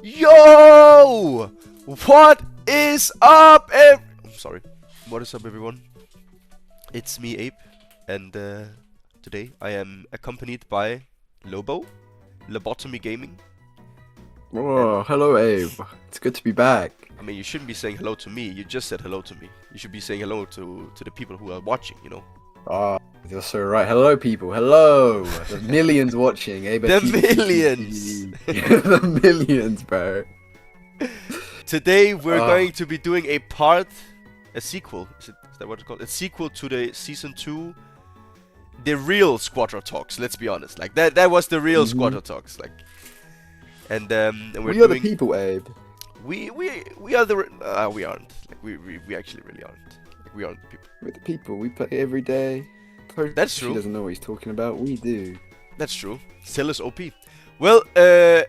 Yo! What is up, sorry. What is up, everyone? It's me, Abe, and today I am accompanied by Lobo, Lobotomy Gaming. Oh, hello, Abe. It's good to be back. I mean, you shouldn't be saying hello to me. You just said hello to me. You should be saying hello to the people who are watching, you know. Oh, you're so right. Hello, people. Hello. The millions watching, Abe. The millions! The millions, bro. Today we're going to be doing a sequel. Is that what it's called? A sequel to the season 2, the real Squadra talks. Let's be honest, like that was the real Squadra talks, like. And we're We are the people, Abe. We are the we aren't. Like we actually really aren't. Like, we aren't the people. We're the people. We play every day. That's true. He doesn't know what he's talking about. We do. That's true. Still is OP. Well,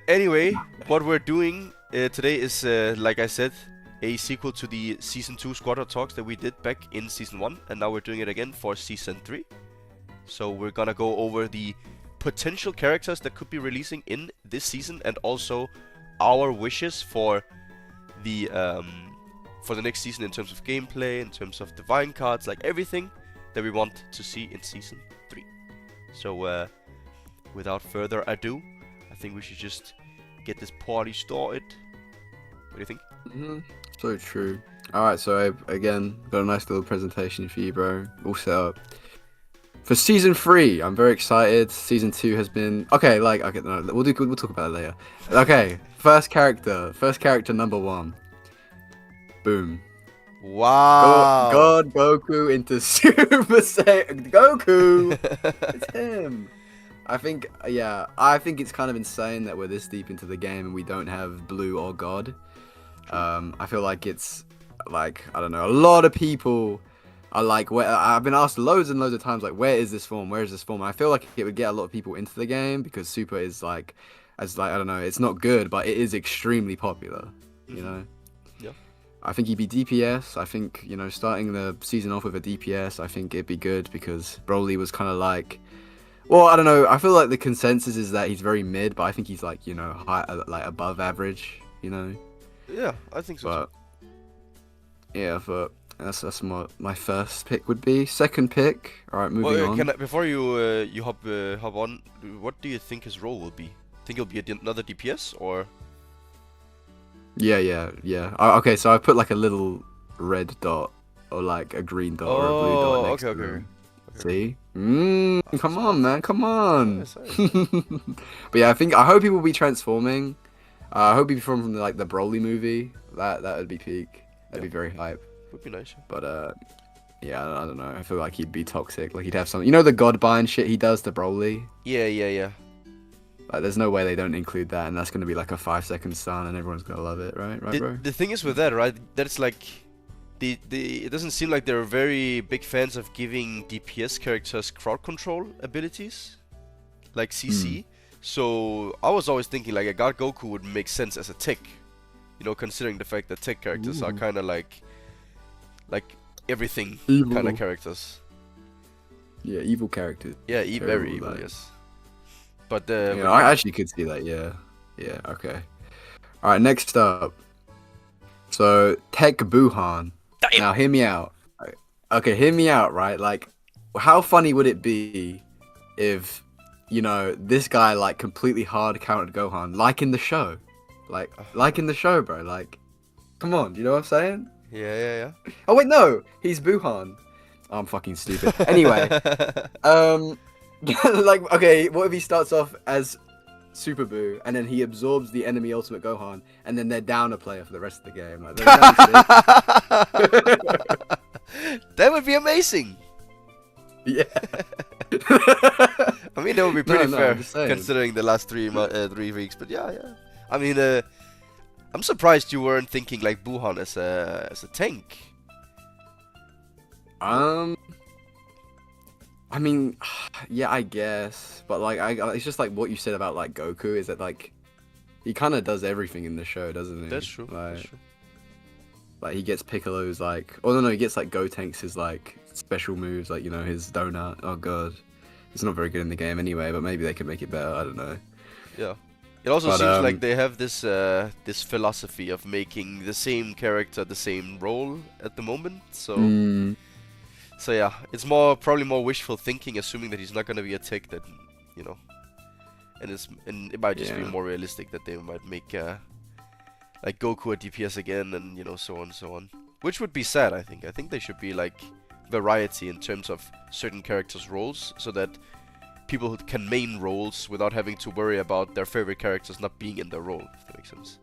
anyway, what we're doing today is, like I said, a sequel to the Season 2 Squadra talks that we did back in Season 1, and now we're doing it again for Season 3. So we're gonna go over the potential characters that could be releasing in this season, and also our wishes for the next season in terms of gameplay, in terms of divine cards, like everything that we want to see in Season 3. So, without further ado, I think we should just get this party started. What do you think? So true. Alright, so Abe, again, got a nice little presentation for you, bro. All set up. For Season 3, I'm very excited. Season 2 has been... Okay, no, we'll talk about it later. Okay, first character number 1. Boom. Wow! God Goku into Super Saiyan Goku! It's him! I think it's kind of insane that we're this deep into the game and we don't have Blue or God. I feel like it's, like, I don't know, a lot of people are like, I've been asked loads and loads of times, like, where is this form? Where is this form? And I feel like it would get a lot of people into the game because Super is I don't know, it's not good, but it is extremely popular, you know? Yeah. I think he'd be DPS. I think, you know, starting the season off with a DPS, I think it'd be good because Broly was kind of like, well, I don't know. I feel like the consensus is that he's very mid, but I think he's like, you know, high, like above average, you know. Yeah, I think so. But yeah, but that's what my first pick would be. Second pick. All right, moving on. Before you hop on, what do you think his role will be? Think he'll be another DPS or? Yeah. Okay, so I put like a little red dot or like a green dot or a blue dot next to him. See? Come on, man. Come on. But yeah, I hope he will be transforming. I hope he'll be from like the Broly movie. That would be peak. That'd be very hype. Would be nice. But yeah, I don't know. I feel like he'd be toxic. Like he'd have some, you know, the Godbind shit he does to Broly. Yeah. Like, there's no way they don't include that, and that's gonna be like a 5-second stun, and everyone's gonna love it, right, bro? The thing is with that, right? That's like. It doesn't seem like they're very big fans of giving DPS characters crowd control abilities, like CC. So I was always thinking like a God Goku would make sense as a tech, you know, considering the fact that tech characters are kind of like everything kind of characters. Yeah, evil characters. Yeah, very evil, like... yes. But yeah, I actually could see that. Yeah, okay. All right, next up. So Tech Buhan. Now hear me out. Okay, hear me out, right? Like, how funny would it be if, you know, this guy like completely hard countered Gohan, like in the show, like in the show, bro. Like, come on, you know what I'm saying? Yeah. Oh wait, no, he's Buhan. Oh, I'm fucking stupid. Anyway, like, okay, what if he starts off as Super Buu, and then he absorbs the enemy Ultimate Gohan, and then they're down a player for the rest of the game. Like, that would be amazing. Yeah. I mean, that would be pretty fair considering the last 3 weeks. But yeah. I mean, I'm surprised you weren't thinking like Buhan as a tank. I mean, yeah, I guess, but like, it's just like what you said about like Goku is that like he kind of does everything in the show, doesn't he? That's true. Like he gets Piccolo's like, oh no, he gets like Gotenks' like special moves, like, you know, his donut. Oh god, it's not very good in the game anyway, but maybe they could make it better. I don't know. Yeah. It also But, seems like they have this this philosophy of making the same character the same role at the moment. So yeah, it's probably more wishful thinking, assuming that he's not gonna be a tech that, you know, and it might just be Yeah. more realistic that they might make like Goku a DPS again, and you know, so on and so on. Which would be sad, I think. I think there should be like variety in terms of certain characters' roles, so that people who can main roles without having to worry about their favorite characters not being in their role, if that makes sense.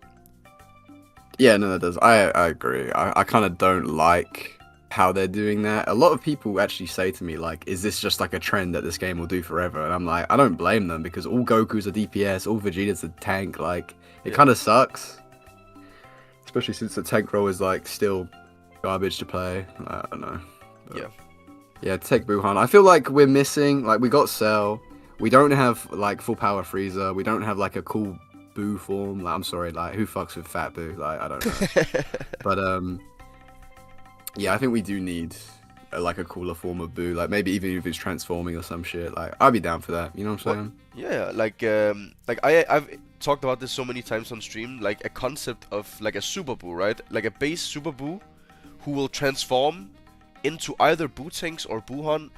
Yeah, no, that does. I agree. I kind of don't like how they're doing that. A lot of people actually say to me, like, is this just like a trend that this game will do forever? And I'm like, I don't blame them, because all Goku's a DPS, all Vegeta's a tank. Like, it kind of sucks. Especially since the tank role is, like, still garbage to play. I don't know. But, Yeah. Yeah, Tech Buhan. I feel like we're missing, like, we got Cell. We don't have, like, full power Frieza. We don't have, like, a cool Boo form. Like, I'm sorry, like, who fucks with Fat Boo? Like, I don't know. But, yeah, I think we do need like a cooler form of Boo. Like maybe even if it's transforming or some shit. Like I'd be down for that. You know what I'm saying? Yeah, like I've talked about this so many times on stream. Like a concept of like a Super Boo, right? Like a base Super Boo who will transform into either Boo tanks or Buhan.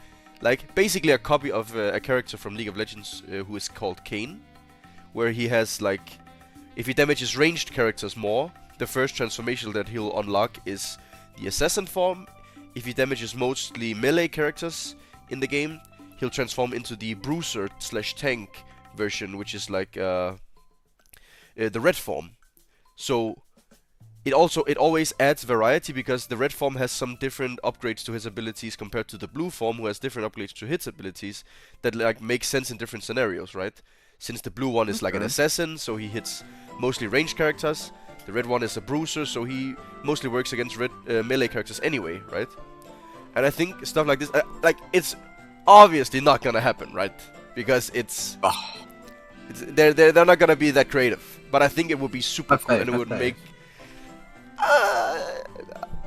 Like basically a copy of a character from League of Legends who is called Kane, where he has like, if he damages ranged characters more, the first transformation that he'll unlock is the assassin form. If he damages mostly melee characters in the game, he'll transform into the bruiser / tank version, which is like the red form. So it always adds variety, because the red form has some different upgrades to his abilities compared to the blue form, who has different upgrades to his abilities that like make sense in different scenarios, right? Since the blue one is like an assassin, so he hits mostly ranged characters. The red one is a bruiser, so he mostly works against red melee characters anyway, right? And I think stuff like this, like, it's obviously not gonna happen, right? Because they're not gonna be that creative. But I think it would be super cool, and it would make. I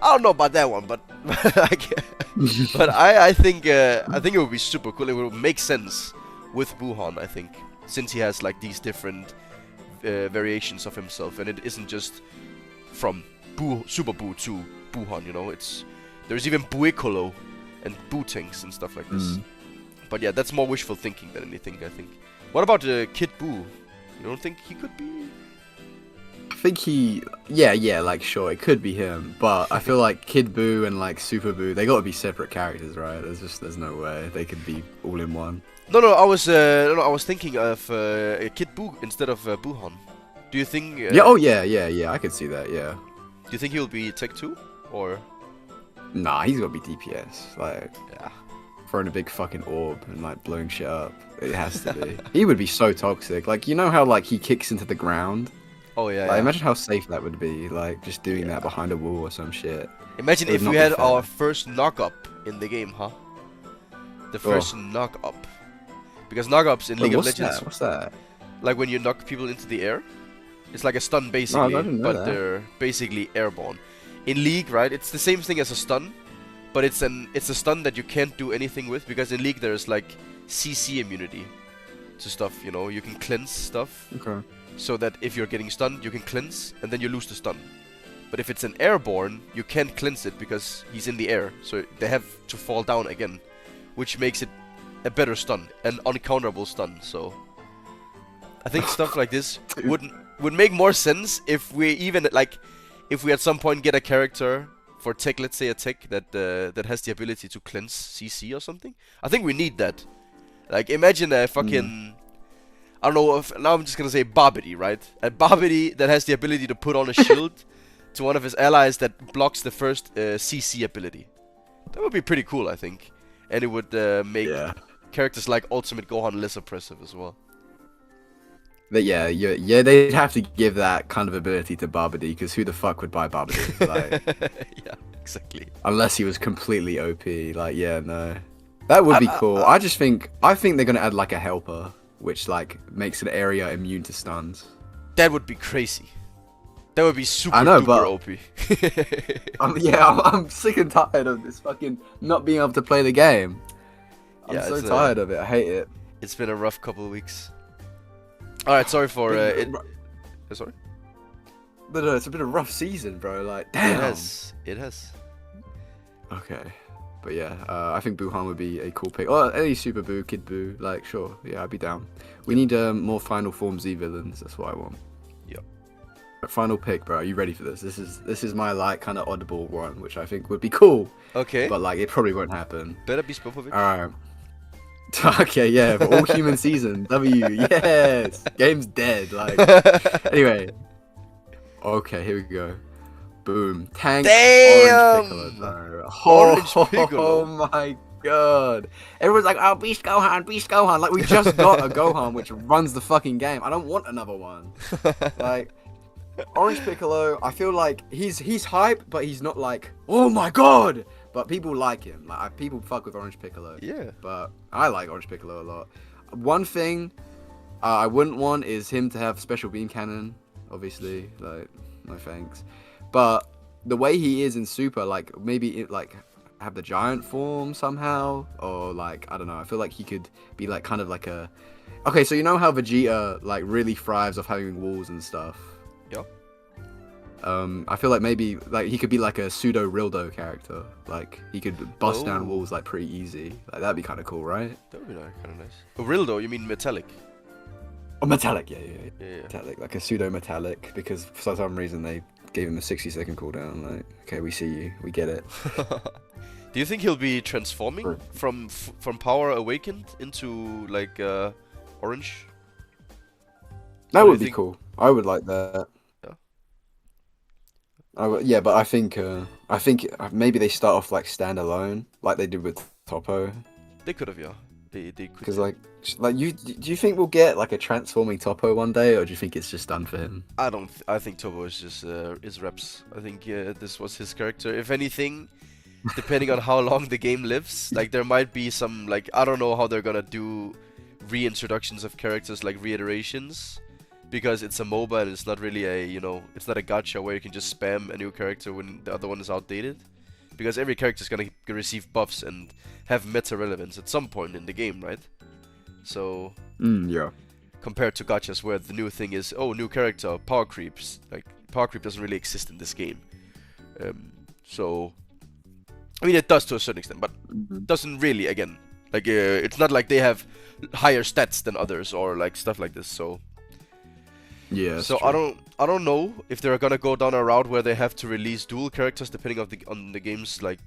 don't know about that one, but but I think it would be super cool. It would make sense with Buhan, I think, since he has like these different variations of himself, and it isn't just from Super Boo to Buhan, you know. There's even Buikolo and Bootanks and stuff like this. But yeah, that's more wishful thinking than anything, I think. What about Kid Boo? You don't think he could be? I think yeah, like sure, it could be him, but I feel like Kid Boo and like Super Boo, they gotta be separate characters, right? There's no way they could be all in one. No, I was thinking of Kid Boo instead of Buhan. Do you think? Yeah, I could see that. Yeah. Do you think he'll be Tech 2 or? Nah, he's gotta be DPS. Like, yeah, throwing a big fucking orb and like blowing shit up. It has to be. He would be so toxic. Like, you know how like he kicks into the ground? Oh yeah. Like, imagine how safe that would be. Like, just doing that behind a wall or some shit. Imagine if we had our first knock up in the game, huh? The first knock up. Because knock-ups in League of Legends... What's that? Like when you knock people into the air. It's like a stun basically, but they're basically airborne. In League, right, it's the same thing as a stun, but it's a stun that you can't do anything with, because in League there's like CC immunity to stuff, you know. You can cleanse stuff. Okay. So that if you're getting stunned, you can cleanse, and then you lose the stun. But if it's an airborne, you can't cleanse it because he's in the air, so they have to fall down again, which makes it a better stun, an uncounterable stun. So I think stuff like this would make more sense if we if we at some point get a character for tech, let's say a tech that has the ability to cleanse CC or something. I think we need that. Like, imagine a fucking I don't know, now I'm just gonna say Babidi, right? A Babidi that has the ability to put on a shield to one of his allies that blocks the first CC ability. That would be pretty cool, I think. And it would make characters like Ultimate Gohan less oppressive as well. But yeah, they'd have to give that kind of ability to Babidi, because who the fuck would buy Babidi? Like, yeah, exactly. Unless he was completely OP. Like, yeah, no. That would be cool. I think they're gonna add like a helper, which like makes an area immune to stuns. That would be crazy. That would be super duper OP. I'm sick and tired of this fucking not being able to play the game. I'm so tired of it. I hate it. It's been a rough couple of weeks. All right, sorry for it. Sorry. No, it's a bit of a rough season, bro. Like, It damn. has. It has. Okay. But yeah, I think Buhan would be a cool pick. Or any Super Boo, Kid Boo, like, sure. Yeah, I'd be down. We need more Final Form Z villains. That's what I want. Yep. Final pick, bro. Are you ready for this? This is my, like, kind of oddball one, which I think would be cool. Okay. But, like, it probably won't happen. Better be Spopovic. Alright. Okay, yeah, but all human season. W, yes. Game's dead. Like, anyway. Okay, here we go. Boom. Tank. Damn! Orange Piccolo, bro. Orange Piccolo. Oh my god. Everyone's like, oh, Beast Gohan, Beast Gohan. Like, we just got a Gohan which runs the fucking game. I don't want another one. Like, Orange Piccolo, I feel like he's hype, but he's not like, oh my god. But people like him. Like, people fuck with Orange Piccolo. Yeah. But I like Orange Piccolo a lot. One thing I wouldn't want is him to have special beam cannon. Obviously, like, no thanks. But the way he is in Super, like, maybe it, like, have the giant form somehow, or like, I don't know. I feel like he could be like kind of like a. Okay, so you know how Vegeta like really thrives off having walls and stuff. Yep. I feel like maybe like he could be like a pseudo Rildo character. Like he could bust down walls like pretty easy. Like that'd be kind of cool, right? That would be kind of nice. Oh, Rildo, you mean metallic? Oh, metallic, yeah. Yeah. Metallic, like a pseudo metallic, because for some reason they gave him a 60-second cooldown. Like, okay, we see you, we get it. Do you think he'll be transforming from Power Awakened into like Orange? That would be cool. I would like that. Yeah, but I think maybe they start off like standalone, like they did with Toppo. They could have, yeah. They could. Because like do you think we'll get like a transforming Toppo one day, or do you think it's just done for him? I don't. I think Toppo is just his reps. I think this was his character. If anything, depending on how long the game lives, like there might be some like I don't know how they're gonna do reintroductions of characters like reiterations. Because it's a MOBA and it's not really a, it's not a gacha where you can just spam a new character when the other one is outdated. Because every character is gonna receive buffs and have meta relevance at some point in the game, right? So, yeah. Compared to gachas where the new thing is, oh, new character, power creeps. Like, power creep doesn't really exist in this game. So, I mean, it does to a certain extent, but doesn't really, again. Like, it's not like they have higher stats than others or like stuff like this, so... Yeah. So true. I don't know if they're gonna go down a route where they have to release dual characters depending on the game's like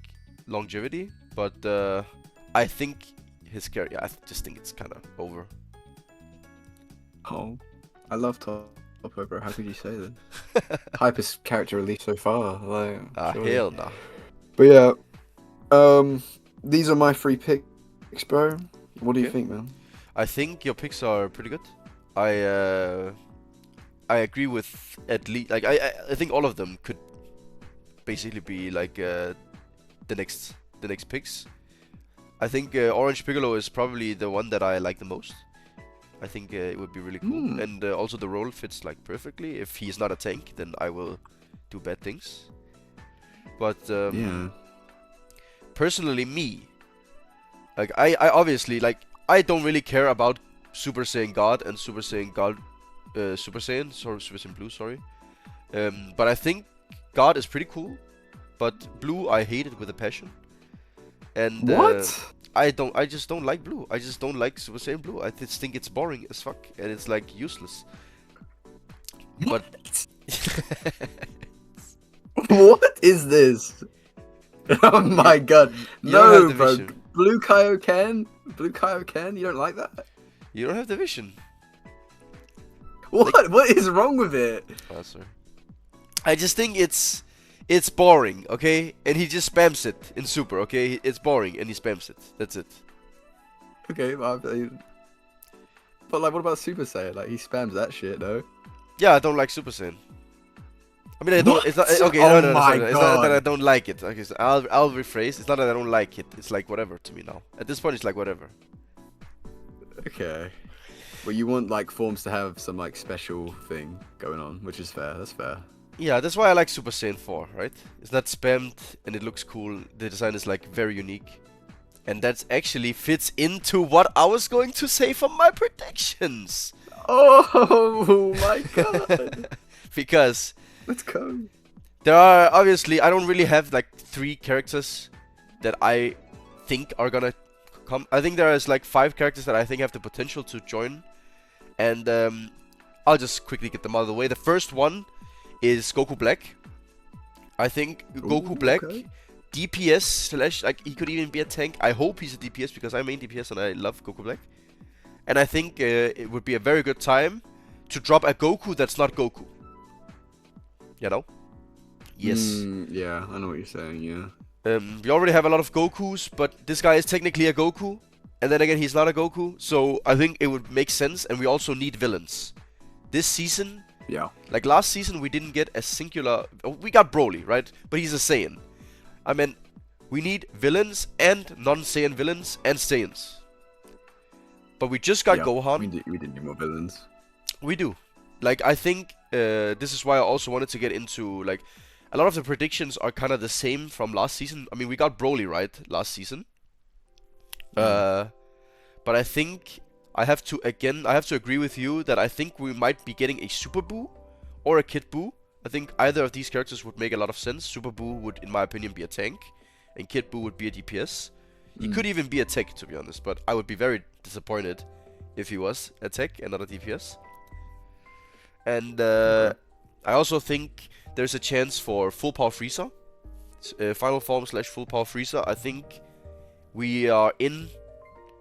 longevity, but I think his character. I just think it's kind of over. Oh, I love Toppo, bro. How could you say that? Hyper's character released so far, like. Hell no. But yeah, these are my 3 picks, bro. What do you think, man? I think your picks are pretty good. I agree with at least like I think all of them could basically be like the next picks. I think Orange Piccolo is probably the one that I like the most. I think it would be really cool, and also the role fits like perfectly. If he's not a tank, then I will do bad things. But yeah. Personally, me, like I obviously like I don't really care about Super Saiyan God and Super Saiyan God. Super Saiyan Blue, sorry. But I think God is pretty cool, but Blue I hate it with a passion. And what? I just don't like Blue. I just don't like Super Saiyan Blue. I just think it's boring as fuck and it's like useless. But what is this? Oh my god! No, bro. Vision. Blue Kaioken? You don't like that? You don't have the vision. What? Like, what is wrong with it? Oh, sorry. I just think it's boring, okay? And he just spams it in Super, okay? It's boring and he spams it. That's it. Okay, but like, what about Super Saiyan? Like, he spams that shit, though. Yeah, I don't like Super Saiyan. I mean, I don't. What? It's not okay. Oh No. my It's not that I God. don't like it. Okay, so I'll rephrase. It's not that I don't like it. It's like whatever to me now. At this point, it's like whatever. Okay. But you want like forms to have some like special thing going on, which is fair. That's fair. Yeah, that's why I like Super Saiyan 4, right? It's not spammed and it looks cool. The design is like very unique. And that actually fits into what I was going to say for my predictions. Oh my god. Because Let's go. there are obviously I don't really have like 3 characters that I think are gonna come. I think there is like 5 characters that I think have the potential to join, and I'll just quickly get them out of the way. The first one is Goku Black. I think Goku Ooh, Black, okay. DPS slash like he could even be a tank. I hope he's a DPS because I main DPS and I love Goku Black. And I think it would be a very good time to drop a Goku that's not Goku. You know? Yes. Yeah, I know what you're saying. Yeah. We already have a lot of Gokus, but this guy is technically a Goku. And then again, he's not a Goku. So I think it would make sense. And we also need villains. This season, Yeah. like last season, we didn't get a singular... We got Broly, right? But he's a Saiyan. I mean, we need villains and non-Saiyan villains and Saiyans. But we just got Gohan. We didn't need more villains. We do. Like, I think this is why I also wanted to get into, like, a lot of the predictions are kind of the same from last season. I mean, we got Broly, right, last season. But I think I have to agree with you that I think we might be getting a Super Buu or a Kid Buu. I think either of these characters would make a lot of sense. Super Buu would, in my opinion, be a tank, and Kid Buu would be a DPS. He could even be a tech, to be honest, but I would be very disappointed if he was a tech and not a DPS. And I also think there's a chance for full power Frieza, final form slash full power Frieza. I think we are in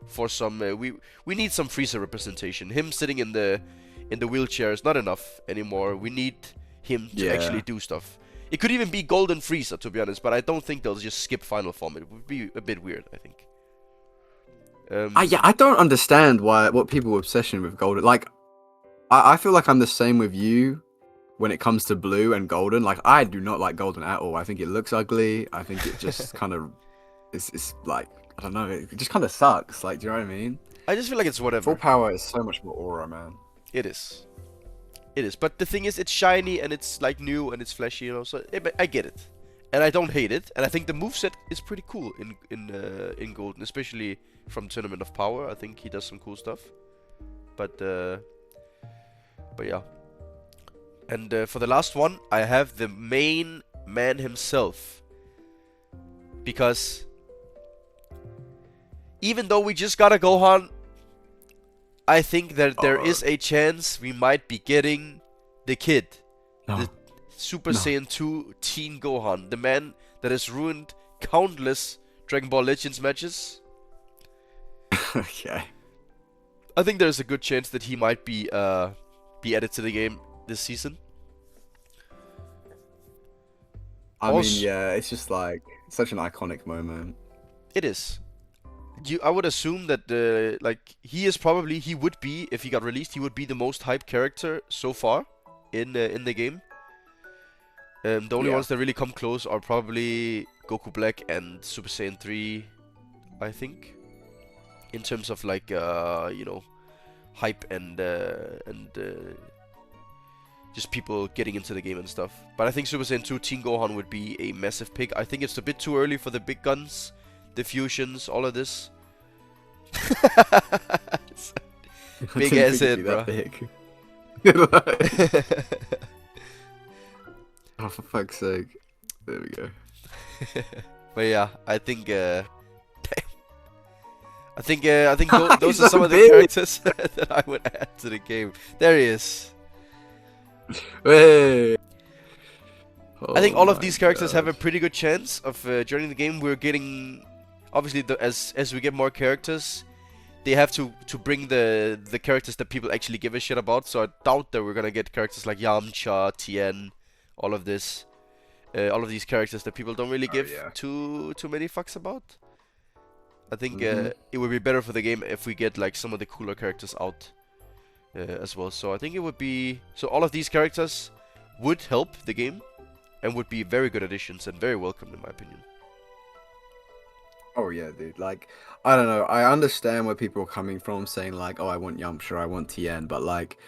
for some. We need some Frieza representation. Him sitting in the wheelchair is not enough anymore. We need him to actually do stuff. It could even be Golden Frieza, to be honest, but I don't think they'll just skip final form. It would be a bit weird, I think. I don't understand what people obsession with Golden. Like, I feel like I'm the same with you when it comes to Blue and Golden. Like, I do not like Golden at all. I think it looks ugly. I think it just kind of it's like, I don't know. It just kind of sucks. Like, do you know what I mean? I just feel like it's whatever. Full power is so much more aura, man. It is. It is. But the thing is, it's shiny and it's like new and it's flashy, you know. So I get it, and I don't hate it. And I think the moveset is pretty cool in Golden, especially from Tournament of Power. I think he does some cool stuff. But yeah. And for the last one, I have the main man himself, because even though we just got a Gohan, I think that there is a chance we might be getting the kid. The Super Saiyan 2 Teen Gohan. The man that has ruined countless Dragon Ball Legends matches. Okay. I think there's a good chance that he might be added to the game this season. I mean, yeah, it's just like such an iconic moment. It is. I would assume that like he would be, if he got released, he would be the most hyped character so far in the game. The only ones that really come close are probably Goku Black and Super Saiyan 3, I think, in terms of like you know, hype and just people getting into the game and stuff. But I think Super Saiyan 2 Teen Gohan would be a massive pick. I think it's a bit too early for the big guns, the fusions, all of this. Big ass head, bro. Big. Oh, for fuck's sake. There we go. But yeah, I think I think those are so some of the big. characters that I would add to the game. There he is. Hey. I think Oh all of my these characters have a gosh. pretty good chance of joining the game. We're getting, obviously, as we get more characters, they have to bring the characters that people actually give a shit about. So I doubt that we're gonna get characters like Yamcha, Tien, all of this, all of these characters that people don't really give too many fucks about. I think it would be better for the game if we get like some of the cooler characters out as well. So I think it would be, so all of these characters would help the game and would be very good additions and very welcome in my opinion. Oh yeah, dude. Like, I don't know. I understand where people are coming from, saying like, "Oh, I want Yamcha, I want Tien," but like,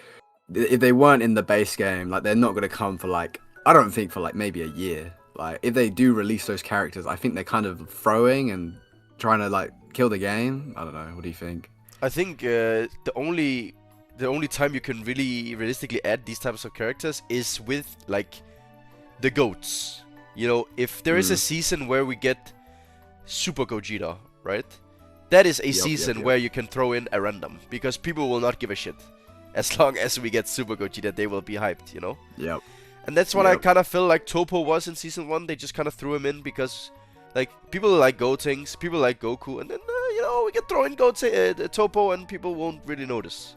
if they weren't in the base game, like, they're not gonna come for like, I don't think for like maybe a year. Like, if they do release those characters, I think they're kind of throwing and trying to like kill the game. I don't know. What do you think? I think the only the only time you can really realistically add these types of characters is with like the goats. You know, if there is a season where we get Super Gogeta, right? That is a season where you can throw in a random, because people will not give a shit. As long as we get Super Gogeta, they will be hyped, you know? Yep. And that's what I kind of feel like Topo was in Season 1. They just kind of threw him in because, like, people like Gotenks, people like Goku, and then, you know, we can throw in Topo and people won't really notice.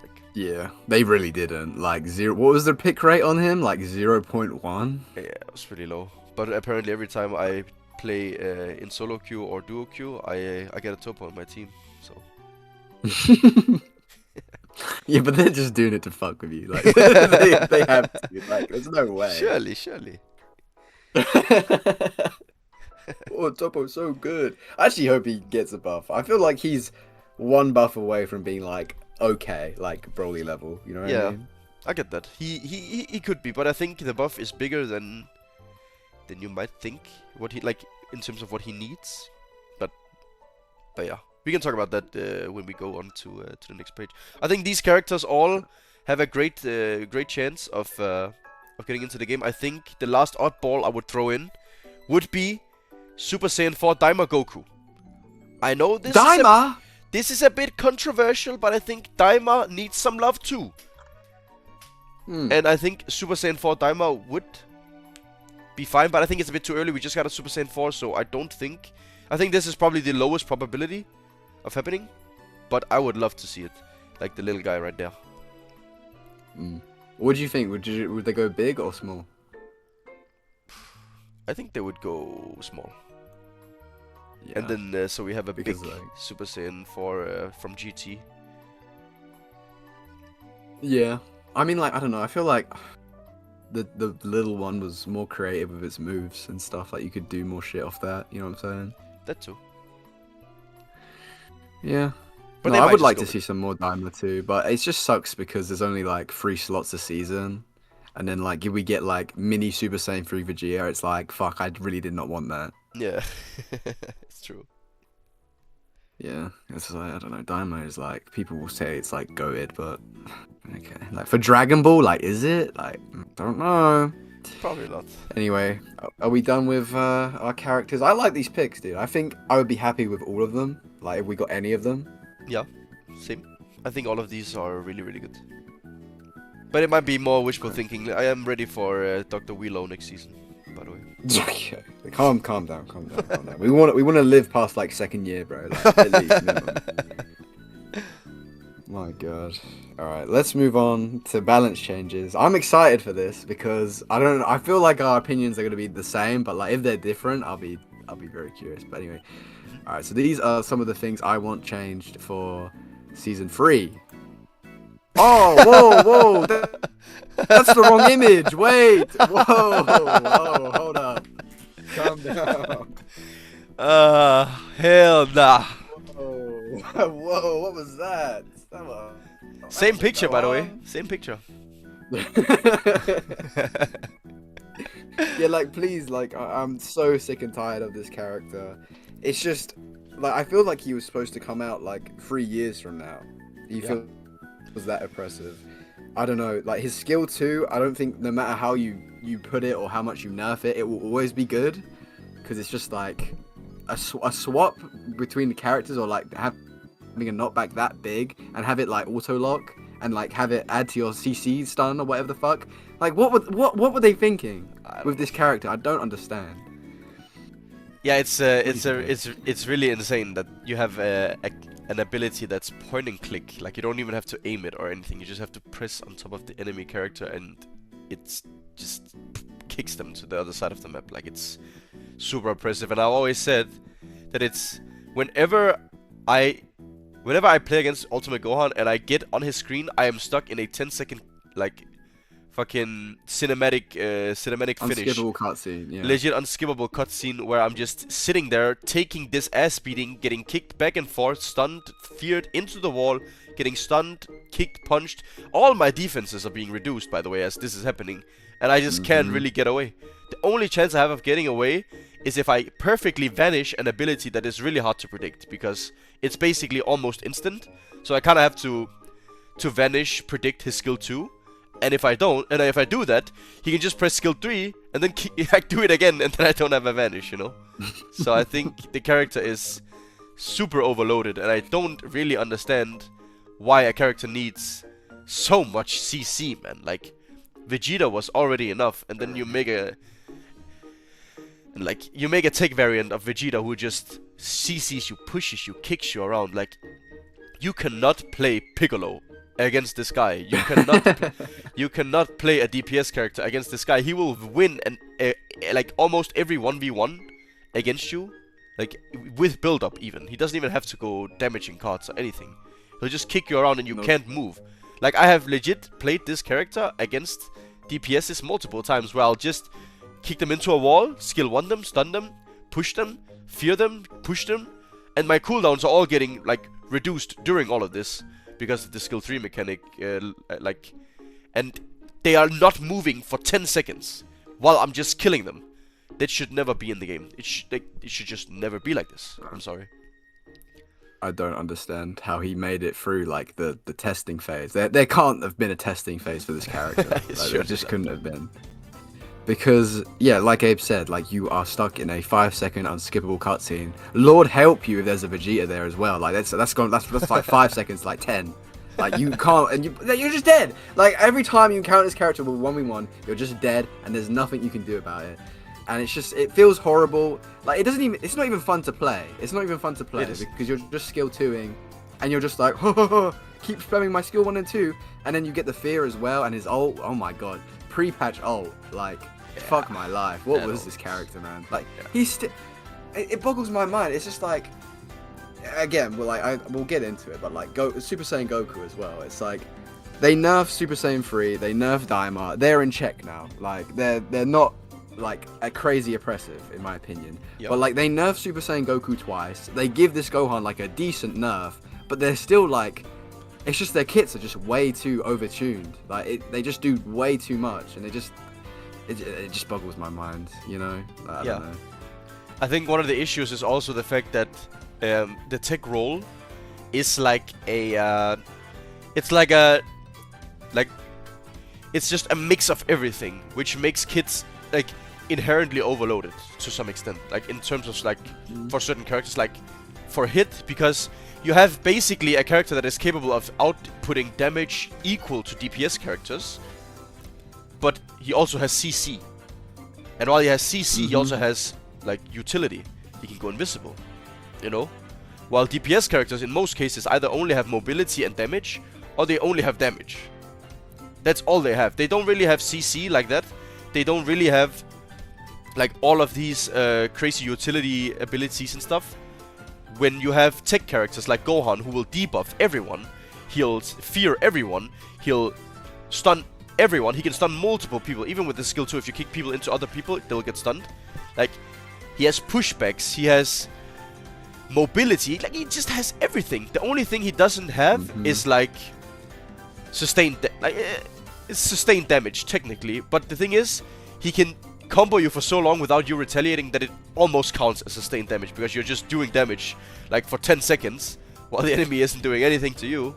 Like, yeah, they really didn't. Like, what was the pick rate on him? Like, 0.1? Yeah, it was pretty low. But apparently every time I play in solo queue or duo queue, I get a Topo on my team, so... Yeah, but they're just doing it to fuck with you. Like they have to. Like, there's no way. Surely. Oh, Topo's so good. I actually hope he gets a buff. I feel like he's one buff away from being like okay, like Broly level. You know what I mean? I get that. He could be, but I think the buff is bigger than you might think. What he like in terms of what he needs, but yeah. We can talk about that when we go on to the next page. I think these characters all have a great chance of getting into the game. I think the last oddball I would throw in would be Super Saiyan 4 Daima Goku. I know this is a bit controversial, but I think Daima needs some love too. And I think Super Saiyan 4 Daima would be fine, but I think it's a bit too early. We just got a Super Saiyan 4, so I think this is probably the lowest probability of happening, but I would love to see it, like the little guy right there. What do you think? Would they go big or small? I think they would go small. Yeah. And then so we have a because, big like... Super Saiyan 4 from GT. Yeah, I mean, like, I don't know. I feel like the little one was more creative with its moves and stuff. Like, you could do more shit off that. You know what I'm saying? That too. Yeah. But no, I would like to see some more Daima too, but it just sucks because there's only like 3 slots a season. And then like if we get like mini Super Saiyan 3 Vegeta, it's like, fuck, I really did not want that. Yeah. It's true. Yeah. It's like, I don't know, Daima is like, people will say it's like goated, but okay. Like for Dragon Ball, like is it? Like, I don't know. Probably not. Anyway, are we done with our characters? I like these picks, dude. I think I would be happy with all of them. Like, if we got any of them. Yeah, same. I think all of these are really, really good. But it might be more wishful thinking. I am ready for Dr. Willow next season, by the way. Okay. Calm down. We want to live past like 2nd year, bro. Like, at least minimum. My god. Alright, let's move on to balance changes. I'm excited for this because I feel like our opinions are gonna be the same, but like if they're different, I'll be very curious. But anyway. Alright, so these are some of the things I want changed for Season 3. Oh, whoa! That's the wrong image! Wait! Whoa, hold up. Calm down. Hell nah. Whoa, what was that? Same picture, by the way. Same picture. Yeah, like, please, like, I'm so sick and tired of this character. It's just, like, I feel like he was supposed to come out, like, 3 years from now. He was that oppressive. I don't know, like, his skill too, I don't think, no matter how you put it or how much you nerf it, it will always be good. Because it's just, like, a swap between the characters, or, like, having a knockback that big, and have it, like, auto-lock, and, like, have it add to your CC stun, or whatever the fuck. Like, what were they thinking with this character? I don't understand. Yeah, it's really insane that you have an ability that's point and click. Like, you don't even have to aim it or anything. You just have to press on top of the enemy character, and it's just kicks them to the other side of the map. Like, it's super impressive. And I've always said that it's whenever I play against Ultimate Gohan and I get on his screen, I am stuck in a 10-second like fucking cinematic finish. Unskippable cutscene, yeah. Legit unskippable cutscene where I'm just sitting there taking this ass beating, getting kicked back and forth, stunned, feared into the wall, getting stunned, kicked, punched. All my defenses are being reduced, by the way, as this is happening, and I just can't really get away. The only chance I have of getting away is if I perfectly vanish an ability that is really hard to predict, because it's basically almost instant. So I kind of have to to vanish predict his skill 2. And if I don't, and if I do that, he can just press skill 3 and then do it again, and then I don't have a vanish, you know? So I think the character is super overloaded, and I don't really understand why a character needs so much CC, man. Like, Vegeta was already enough, and then you make a tech variant of Vegeta who just CCs you, pushes you, kicks you around. Like, you cannot play Piccolo against this guy. You cannot play a DPS character against this guy. He will win like almost every 1v1 against you, like with build up even. He doesn't even have to go damaging cards or anything. He'll just kick you around and you can't move. Like, I have legit played this character against DPSs multiple times where I'll just kick them into a wall, skill 1 them, stun them, push them, fear them, push them, and my cooldowns are all getting like reduced during all of this because of the skill 3 mechanic, and they are not moving for 10 seconds while I'm just killing them. That should never be in the game. It should just never be like this. I'm sorry. I don't understand how he made it through like the testing phase. There can't have been a testing phase for this character. Like, Sure, there just couldn't have been. Because, yeah, like Abe said, like, you are stuck in a 5-second unskippable cutscene. Lord help you if there's a Vegeta there as well. Like, that's like 5 seconds, like 10. Like, you can't, and you're just dead. Like, every time you encounter this character with 1v1, you're just dead, and there's nothing you can do about it. And it's just, it feels horrible. Like, it's not even fun to play. It's not even fun to play because you're just skill 2ing, and you're just like, keep spamming my skill 1 and 2, and then you get the fear as well, and his ult, oh my god, pre-patch ult, like, fuck my life. What was this character, man? Like, he's still, it boggles my mind. It's just like, again, we'll get into it, but like, Super Saiyan Goku as well. It's like, they nerf Super Saiyan 3, they nerf Daima, they're in check now. Like, they're not like a crazy oppressive in my opinion. But like, they nerf Super Saiyan Goku twice. They give this Gohan like a decent nerf, but they're still like, it's just their kits are just way too overtuned. Like, they just do way too much, and it just boggles my mind, you know? I don't know. I think one of the issues is also the fact that the tech role is like it's just a mix of everything, which makes kids like inherently overloaded to some extent. Like, in terms of like, for certain characters, like for hit, because you have basically a character that is capable of outputting damage equal to DPS characters, but he also has CC. And while he has CC, he also has, like, utility. He can go invisible, you know? While DPS characters, in most cases, either only have mobility and damage, or they only have damage. That's all they have. They don't really have CC like that. They don't really have, like, all of these crazy utility abilities and stuff. When you have tech characters like Gohan, who will debuff everyone, he'll fear everyone, he'll stun everyone, he can stun multiple people, even with the skill 2. If you kick people into other people, they'll get stunned. Like, he has pushbacks, he has mobility, like, he just has everything. The only thing he doesn't have is, like, sustained it's sustained damage, technically. But the thing is, he can combo you for so long without you retaliating that it almost counts as sustained damage, because you're just doing damage, like, for 10 seconds, while the enemy isn't doing anything to you.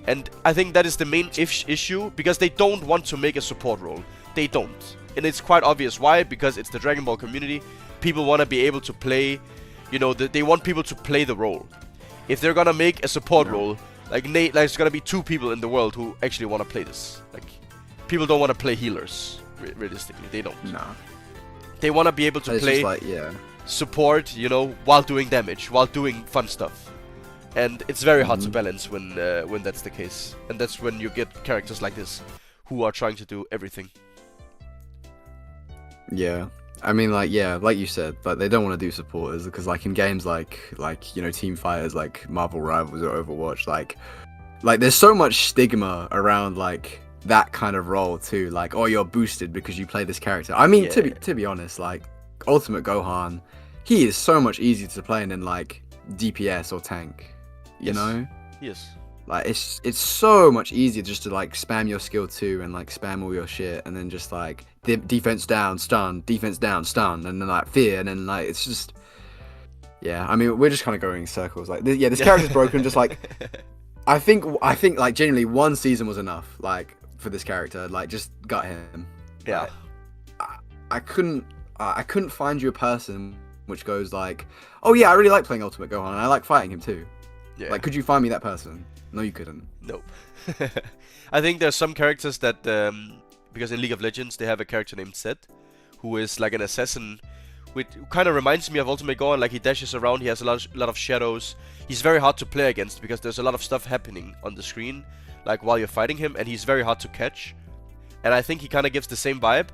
And I think that is the main issue, because they don't want to make a support role. They don't. And it's quite obvious why, because it's the Dragon Ball community. People want to be able to play, you know, they want people to play the role. If they're gonna make a support role, like, there's gonna be 2 people in the world who actually want to play this. Like, people don't want to play healers, realistically. They don't. No. They want to be able to play like, support, you know, while doing damage, while doing fun stuff. And it's very hard to balance when that's the case. And that's when you get characters like this, who are trying to do everything. Yeah. I mean, like, yeah, like you said, but they don't want to do supporters, because, like, in games like, you know, team fighters, like Marvel Rivals or Overwatch, like there's so much stigma around, like, that kind of role too. Like, oh, you're boosted because you play this character. I mean, to be honest, like, Ultimate Gohan, he is so much easier to play than, like, DPS or tank. You know? Yes. Like, it's so much easier just to, like, spam your skill 2 and, like, spam all your shit, and then just, like, defense down, stun, defense down, stun, and then, like, fear, and then, like, it's just, yeah. I mean, we're just kind of going in circles. Like, this character's broken. Just like, I think like genuinely one season was enough, like for this character. Like just gut him. Yeah. Like, I couldn't find you a person which goes like, oh yeah, I really like playing Ultimate Gohan and I like fighting him too. Yeah. Like, could you find me that person? No, you couldn't. Nope. I think there's some characters that, because in League of Legends they have a character named Zed, who is like an assassin, which kind of reminds me of Ultimate Gohan. Like he dashes around, he has a lot of shadows. He's very hard to play against because there's a lot of stuff happening on the screen, like while you're fighting him, and he's very hard to catch. And I think he kind of gives the same vibe.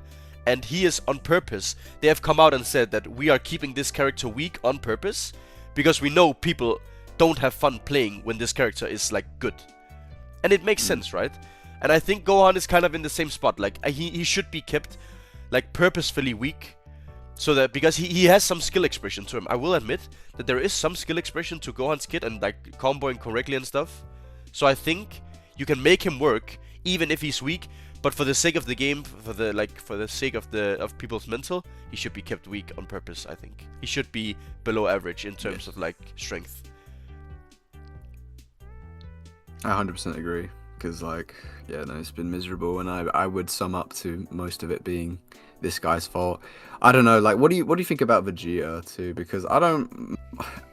And he is on purpose. They have come out and said that we are keeping this character weak on purpose because we know people don't have fun playing when this character is like good. And it makes sense, right? And I think Gohan is kind of in the same spot. Like he should be kept like purposefully weak, so that because he has some skill expression to him. I will admit that there is some skill expression to Gohan's kit and like comboing correctly and stuff. So I think you can make him work even if he's weak. But for the sake of the game, for the sake of people's mental, he should be kept weak on purpose. I think he should be below average in terms of like strength. I 100% agree. Because like, yeah, no, it's been miserable, and I would sum up to most of it being this guy's fault. I don't know, like, what do you think about Vegeta too? Because I don't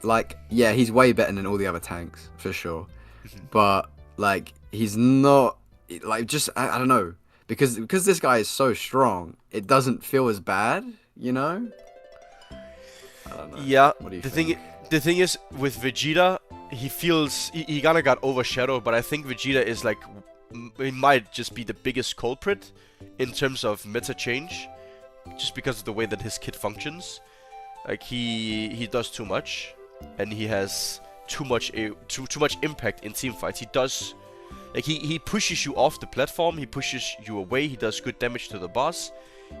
like, yeah, he's way better than all the other tanks for sure, but like he's not. Like, just I don't know, because this guy is so strong, it doesn't feel as bad, you know. I don't know. Yeah, what do you the think? thing is with Vegeta, he feels he kind of got overshadowed, but I think Vegeta is like he might just be the biggest culprit in terms of meta change, just because of the way that his kit functions. Like he does too much, and he has too much impact in team fights. He does. Like, he pushes you off the platform, he pushes you away, he does good damage to the boss,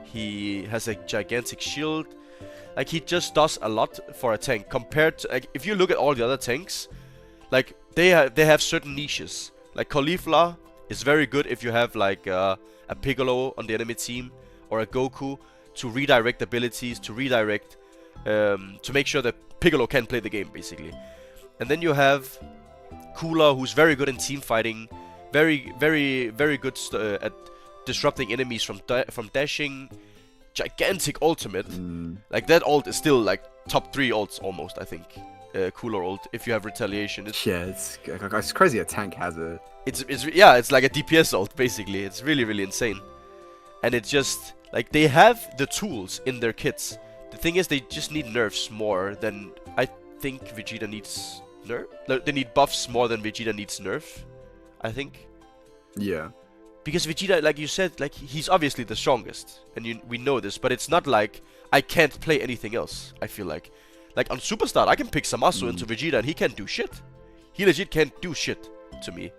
he has a gigantic shield. Like, he just does a lot for a tank, compared to, like, if you look at all the other tanks, like, they have certain niches. Like, Caulifla is very good if you have, like, a Piccolo on the enemy team, or a Goku, to redirect abilities, to redirect, to make sure that Piccolo can play the game, basically. And then you have Cooler, who's very good in team fighting, very good at disrupting enemies from dashing, gigantic ultimate. Like that ult is still like top 3 ults almost, I think. Cooler ult if you have retaliation. Yeah, it's crazy a tank has it. It's like a DPS ult basically. It's really insane. And it's just like they have the tools in their kits. The thing is they just need nerfs more than I think Vegeta needs. They need buffs more than Vegeta needs nerf, I think. Yeah. Because Vegeta, like you said, like he's obviously the strongest, and we know this, but it's not like I can't play anything else. I feel like on Superstar, I can pick Zamasu into Vegeta, and he can't do shit. He legit can't do shit to me.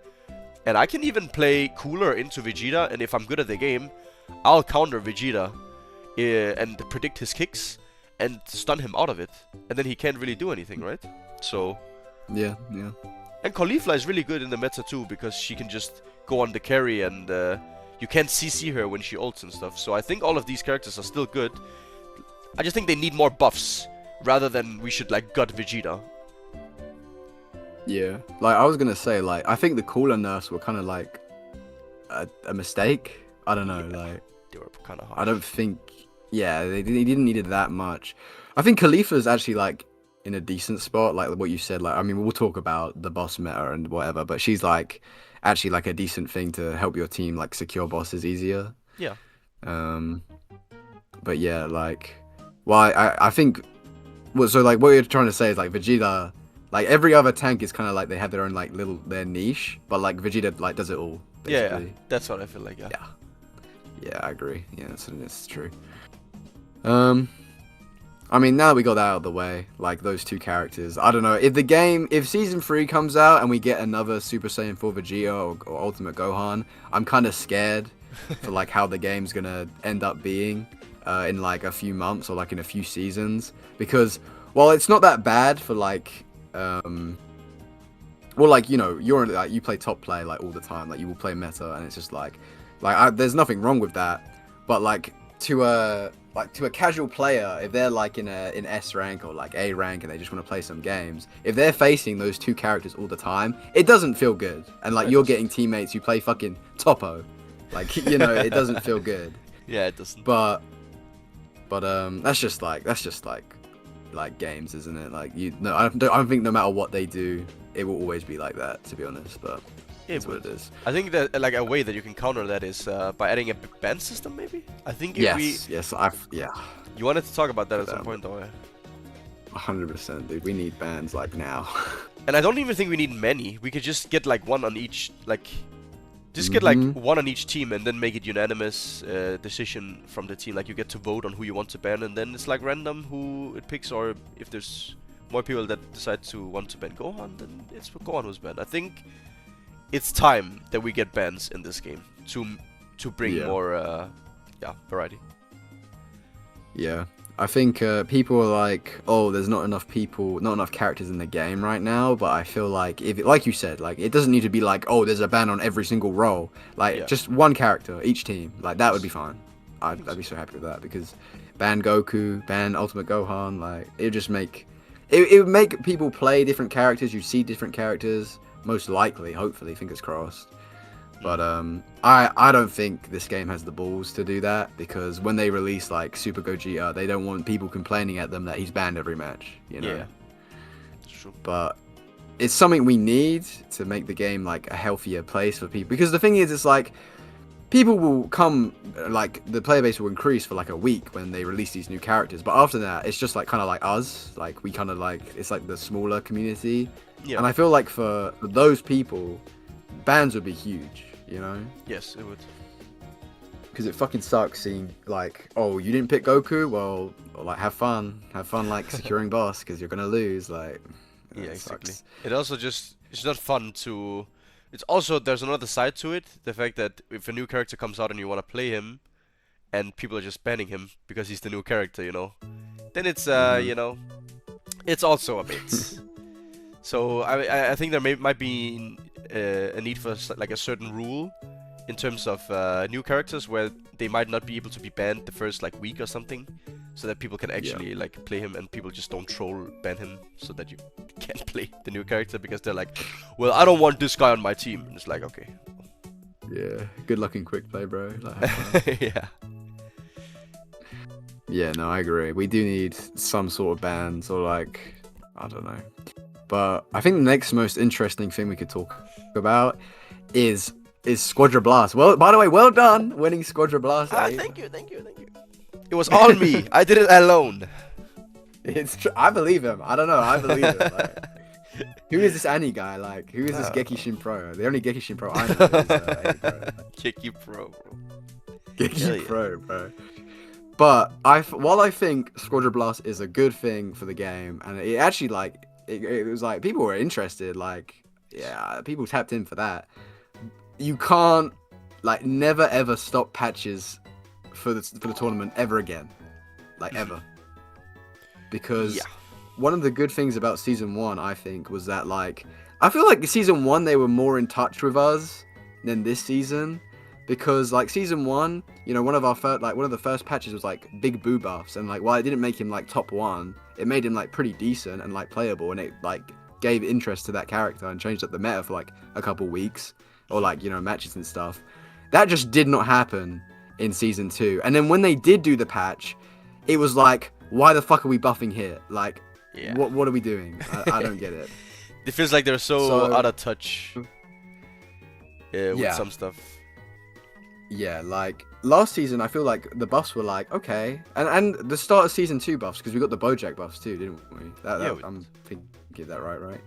And I can even play Cooler into Vegeta, and if I'm good at the game, I'll counter Vegeta and predict his kicks and stun him out of it, and then he can't really do anything, right? So. Yeah. And Caulifla is really good in the meta too, because she can just go on the carry and you can't CC her when she ults and stuff. So I think all of these characters are still good. I just think they need more buffs, rather than we should like gut Vegeta. Yeah. Like I was gonna say, like I think the cooler nerfs were kind of like a mistake. I don't know, like They were kind of hard. I don't think. Yeah, they didn't need it that much. I think Khalifa's actually like in a decent spot, like what you said. Like, I mean, we'll talk about the boss meta and whatever, but she's like actually like a decent thing to help your team like secure bosses easier. Yeah. But yeah, like, well, I think, well, so like what you're trying to say is like Vegeta, like every other tank is kind of like they have their own like their niche, but like Vegeta like does it all. Basically. Yeah, that's what I feel like. Yeah, I agree. Yeah, that's true. I mean, now we got that out of the way, like those two characters. I don't know if Season 3 comes out and we get another Super Saiyan 4 Vegeta or Ultimate Gohan, I'm kind of scared for like how the game's gonna end up being in like a few months or like in a few seasons. Because while it's not that bad for like, well, like, you know, you play top play like all the time, like you will play meta, and it's just like there's nothing wrong with that, but like to like to a casual player, if they're like in S rank or like A rank and they just want to play some games, if they're facing those two characters all the time, it doesn't feel good. And like you're getting teammates who play fucking Topo, like you know, it doesn't feel good. Yeah, it doesn't. But that's just like games, isn't it? Like I don't think no matter what they do, it will always be like that. To be honest, but. That's what it is. I think that like a way that you can counter that is by adding a ban system, maybe. I think if yeah. You wanted to talk about that at some point, though. 100%, dude. We need bans like now. And I don't even think we need many. We could just get like one on each, like, just get like one on each team, and then make it unanimous decision from the team. Like you get to vote on who you want to ban, and then it's like random who it picks. Or if there's more people that decide to want to ban Gohan, then it's Gohan who's banned. I think. It's time that we get bans in this game to bring more variety. Yeah, I think people are like, oh, there's not enough characters in the game right now. But I feel like like you said, like it doesn't need to be like, oh, there's a ban on every single role. Like just one character each team, like that would be fine. I'd be so happy with that because ban Goku, ban Ultimate Gohan, like it would just make it would make people play different characters. You see different characters. Most likely, hopefully, fingers crossed. But I don't think this game has the balls to do that because when they release like Super Gogeta, they don't want people complaining at them that he's banned every match. You know. Yeah. True. But it's something we need to make the game like a healthier place for people. Because the thing is, it's like people will come, like the player base will increase for like a week when they release these new characters. But after that, it's just like kind of like us. Like we kind of like it's like the smaller community. Yeah. And I feel like for those people, bans would be huge, you know? Yes, it would. Because it fucking sucks seeing, like, oh, you didn't pick Goku? Well, like, have fun, like, securing boss, because you're going to lose, like... Yeah, exactly. It also just... It's not fun to... It's also... There's another side to it. The fact that if a new character comes out and you want to play him, and people are just banning him because he's the new character, you know? Then it's, you know... It's also a bit... So I think there might be a need for like a certain rule in terms of new characters where they might not be able to be banned the first like week or something, so that people can actually like play him and people just don't troll ban him so that you can't play the new character because they're like, well, I don't want this guy on my team. And it's like, okay. Yeah, good luck in quick play, bro. Like, yeah. Yeah, no, I agree. We do need some sort of bans or like, I don't know. But I think the next most interesting thing we could talk about is Squadra Blast. Well, by the way, well done winning Squadra Blast. Thank you. It was all me. I did it alone. I believe him. I don't know. I believe him. Like, who is this Annie guy? Like, who is this Gekishin Pro? The only Gekishin Pro I know is Annie Pro. Geki Pro, bro. Geki Pro, bro. But while I think Squadra Blast is a good thing for the game, and it actually like. It was like people were interested, like people tapped in for that. You can't like never ever stop patches for the tournament ever again, like ever, because one of the good things about season 1 I think was that like I feel like season 1 they were more in touch with us than this season. Because like season 1, you know, one of the first patches was like big boo buffs, and like while it didn't make him like top 1, it made him like pretty decent and like playable, and it like gave interest to that character and changed up the meta for like a couple weeks or like, you know, matches and stuff. That just did not happen in season 2. And then when they did do the patch, it was like, why the fuck are we buffing here? Like, what are we doing? I don't get it. It feels like they're so out of touch with some stuff. Yeah, like last season, I feel like the buffs were like okay, and the start of season 2 buffs because we got the BoJack buffs too, didn't we? I'm thinking that right?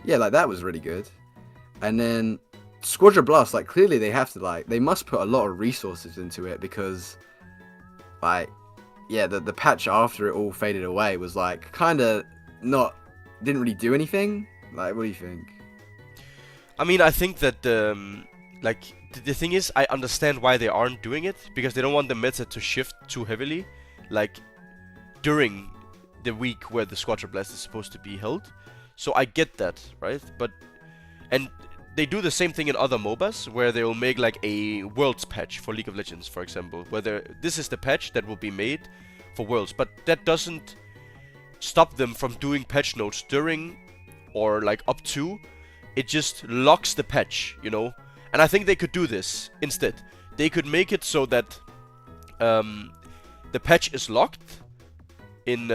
Yeah, like that was really good. And then Squadra Blast, like clearly they must put a lot of resources into it because, like, the patch after it all faded away was like kind of didn't really do anything. Like, what do you think? I mean, I think that like. The thing is, I understand why they aren't doing it, because they don't want the meta to shift too heavily, like, during the week where the Squadra Blast is supposed to be held. So I get that, right? And they do the same thing in other MOBAs, where they will make, like, a Worlds patch for League of Legends, for example, where this is the patch that will be made for Worlds, but that doesn't stop them from doing patch notes during or like up to. It just locks the patch, you know. And I think they could do this instead. They could make it so that the patch is locked in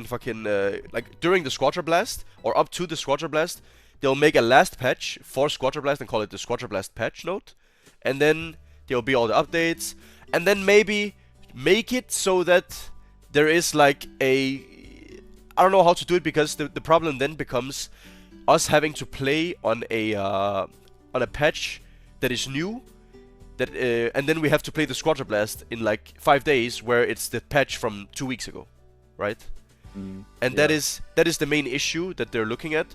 fucking like during the Squadra Blast or up to the Squadra Blast. They'll make a last patch for Squadra Blast and call it the Squadra Blast patch note, and then there'll be all the updates, and then maybe make it so that there is like a, I don't know how to do it, because the problem then becomes us having to play on a patch that is new, that and then we have to play the Squadra Blast in like 5 days, where it's the patch from 2 weeks ago, right? And that is the main issue that they're looking at.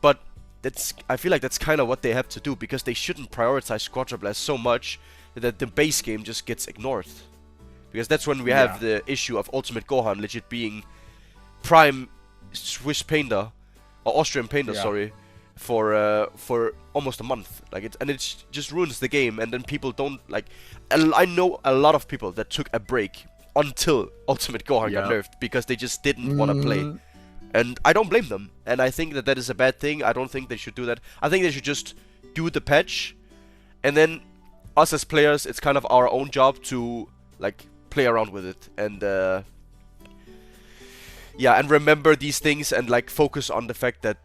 But I feel like that's kind of what they have to do, because they shouldn't prioritize Squadra Blast so much that the base game just gets ignored. Because that's when we have the issue of Ultimate Gohan legit being prime Swiss painter, or Austrian painter, sorry, for almost a month. Like it just ruins the game, and then people don't like. I know a lot of people that took a break until Ultimate Gohan got nerfed because they just didn't want to play. And I don't blame them. And I think that is a bad thing. I don't think they should do that. I think they should just do the patch, and then us as players, it's kind of our own job to like play around with it and and remember these things and like focus on the fact that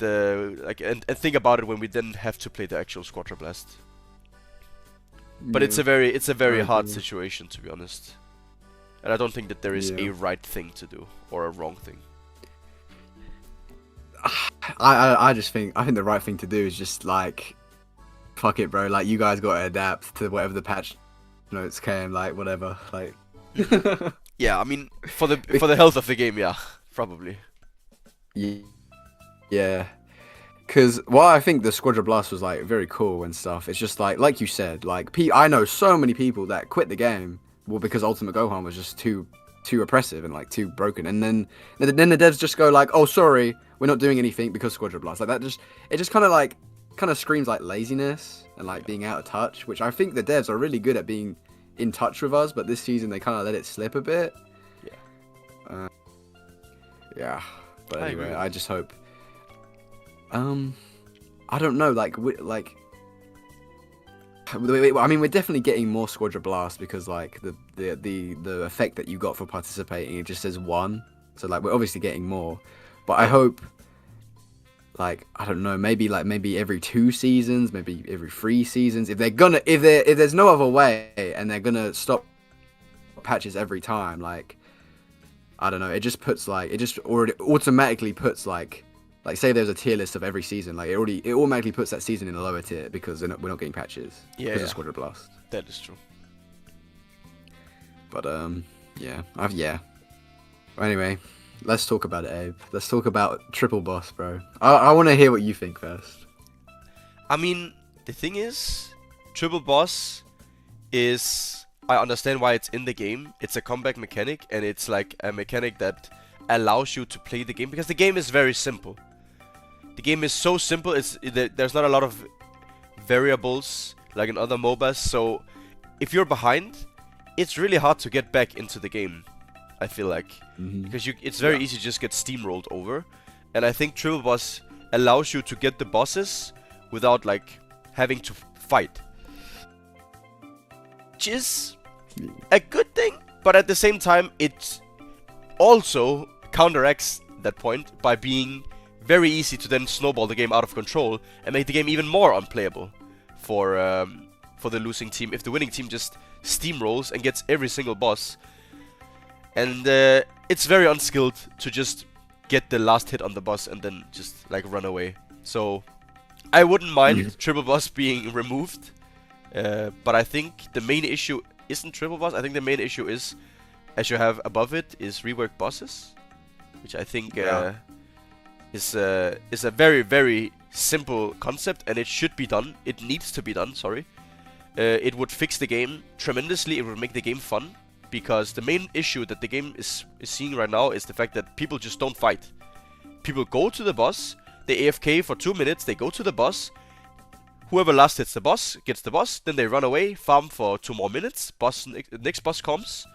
like and think about it when we then have to play the actual Squadra Blast. But it's a very hard situation, to be honest. And I don't think that there is a right thing to do or a wrong thing. I think the right thing to do is just like, fuck it, bro. Like, you guys gotta adapt to whatever the patch notes came. Like, whatever. Like. Yeah, I mean, for the health of the game, yeah, probably. Yeah. Because while I think the Squadra Blast was like very cool and stuff, it's just like you said, like I know so many people that quit the game, well, because Ultimate Gohan was just too oppressive and like too broken, and then the devs just go like, oh, sorry, we're not doing anything because Squadra Blast. Like, it just kind of screams like laziness and like being out of touch, which I think the devs are really good at being in touch with us, but this season they kind of let it slip a bit. Yeah. But anyway, I just hope. I don't know, I mean, we're definitely getting more Squadra Blast because like the effect that you got for participating, it just says 1, so like we're obviously getting more. But I hope, like, I don't know, maybe every 2 seasons, maybe every 3 seasons, if there's no other way and they're gonna stop patches every time, like, I don't know, it just already automatically puts like say there's a tier list of every season, like it automatically puts that season in a lower tier because we're not getting patches because of Squadra Blast. That is true. But Anyway, let's talk about it, Abe. Let's talk about Triple Boss, bro. I want to hear what you think first. I mean, the thing is, Triple Boss is, I understand why it's in the game. It's a comeback mechanic, and it's like a mechanic that allows you to play the game because the game is very simple. The game is so simple. There's not a lot of variables like in other MOBAs. So if you're behind, it's really hard to get back into the game, I feel like, because it's very easy to just get steamrolled over. And I think Triple Boss allows you to get the bosses without like having to fight, which is a good thing. But at the same time, it also counteracts that point by being very easy to then snowball the game out of control and make the game even more unplayable for the losing team if the winning team just steamrolls and gets every single boss. And it's very unskilled to just get the last hit on the boss and then just like run away. So I wouldn't mind Triple Boss being removed, but I think the main issue isn't Triple Boss. I think the main issue is, as you have above it, is rework bosses, which I think is a very, very simple concept, and it should be done. It needs to be done, sorry. It would fix the game tremendously. It would make the game fun, because the main issue that the game is seeing right now is the fact that people just don't fight. People go to the boss, they AFK for 2 minutes, they go to the boss, whoever last hits the boss gets the boss, then they run away, farm for 2 more minutes, next boss comes,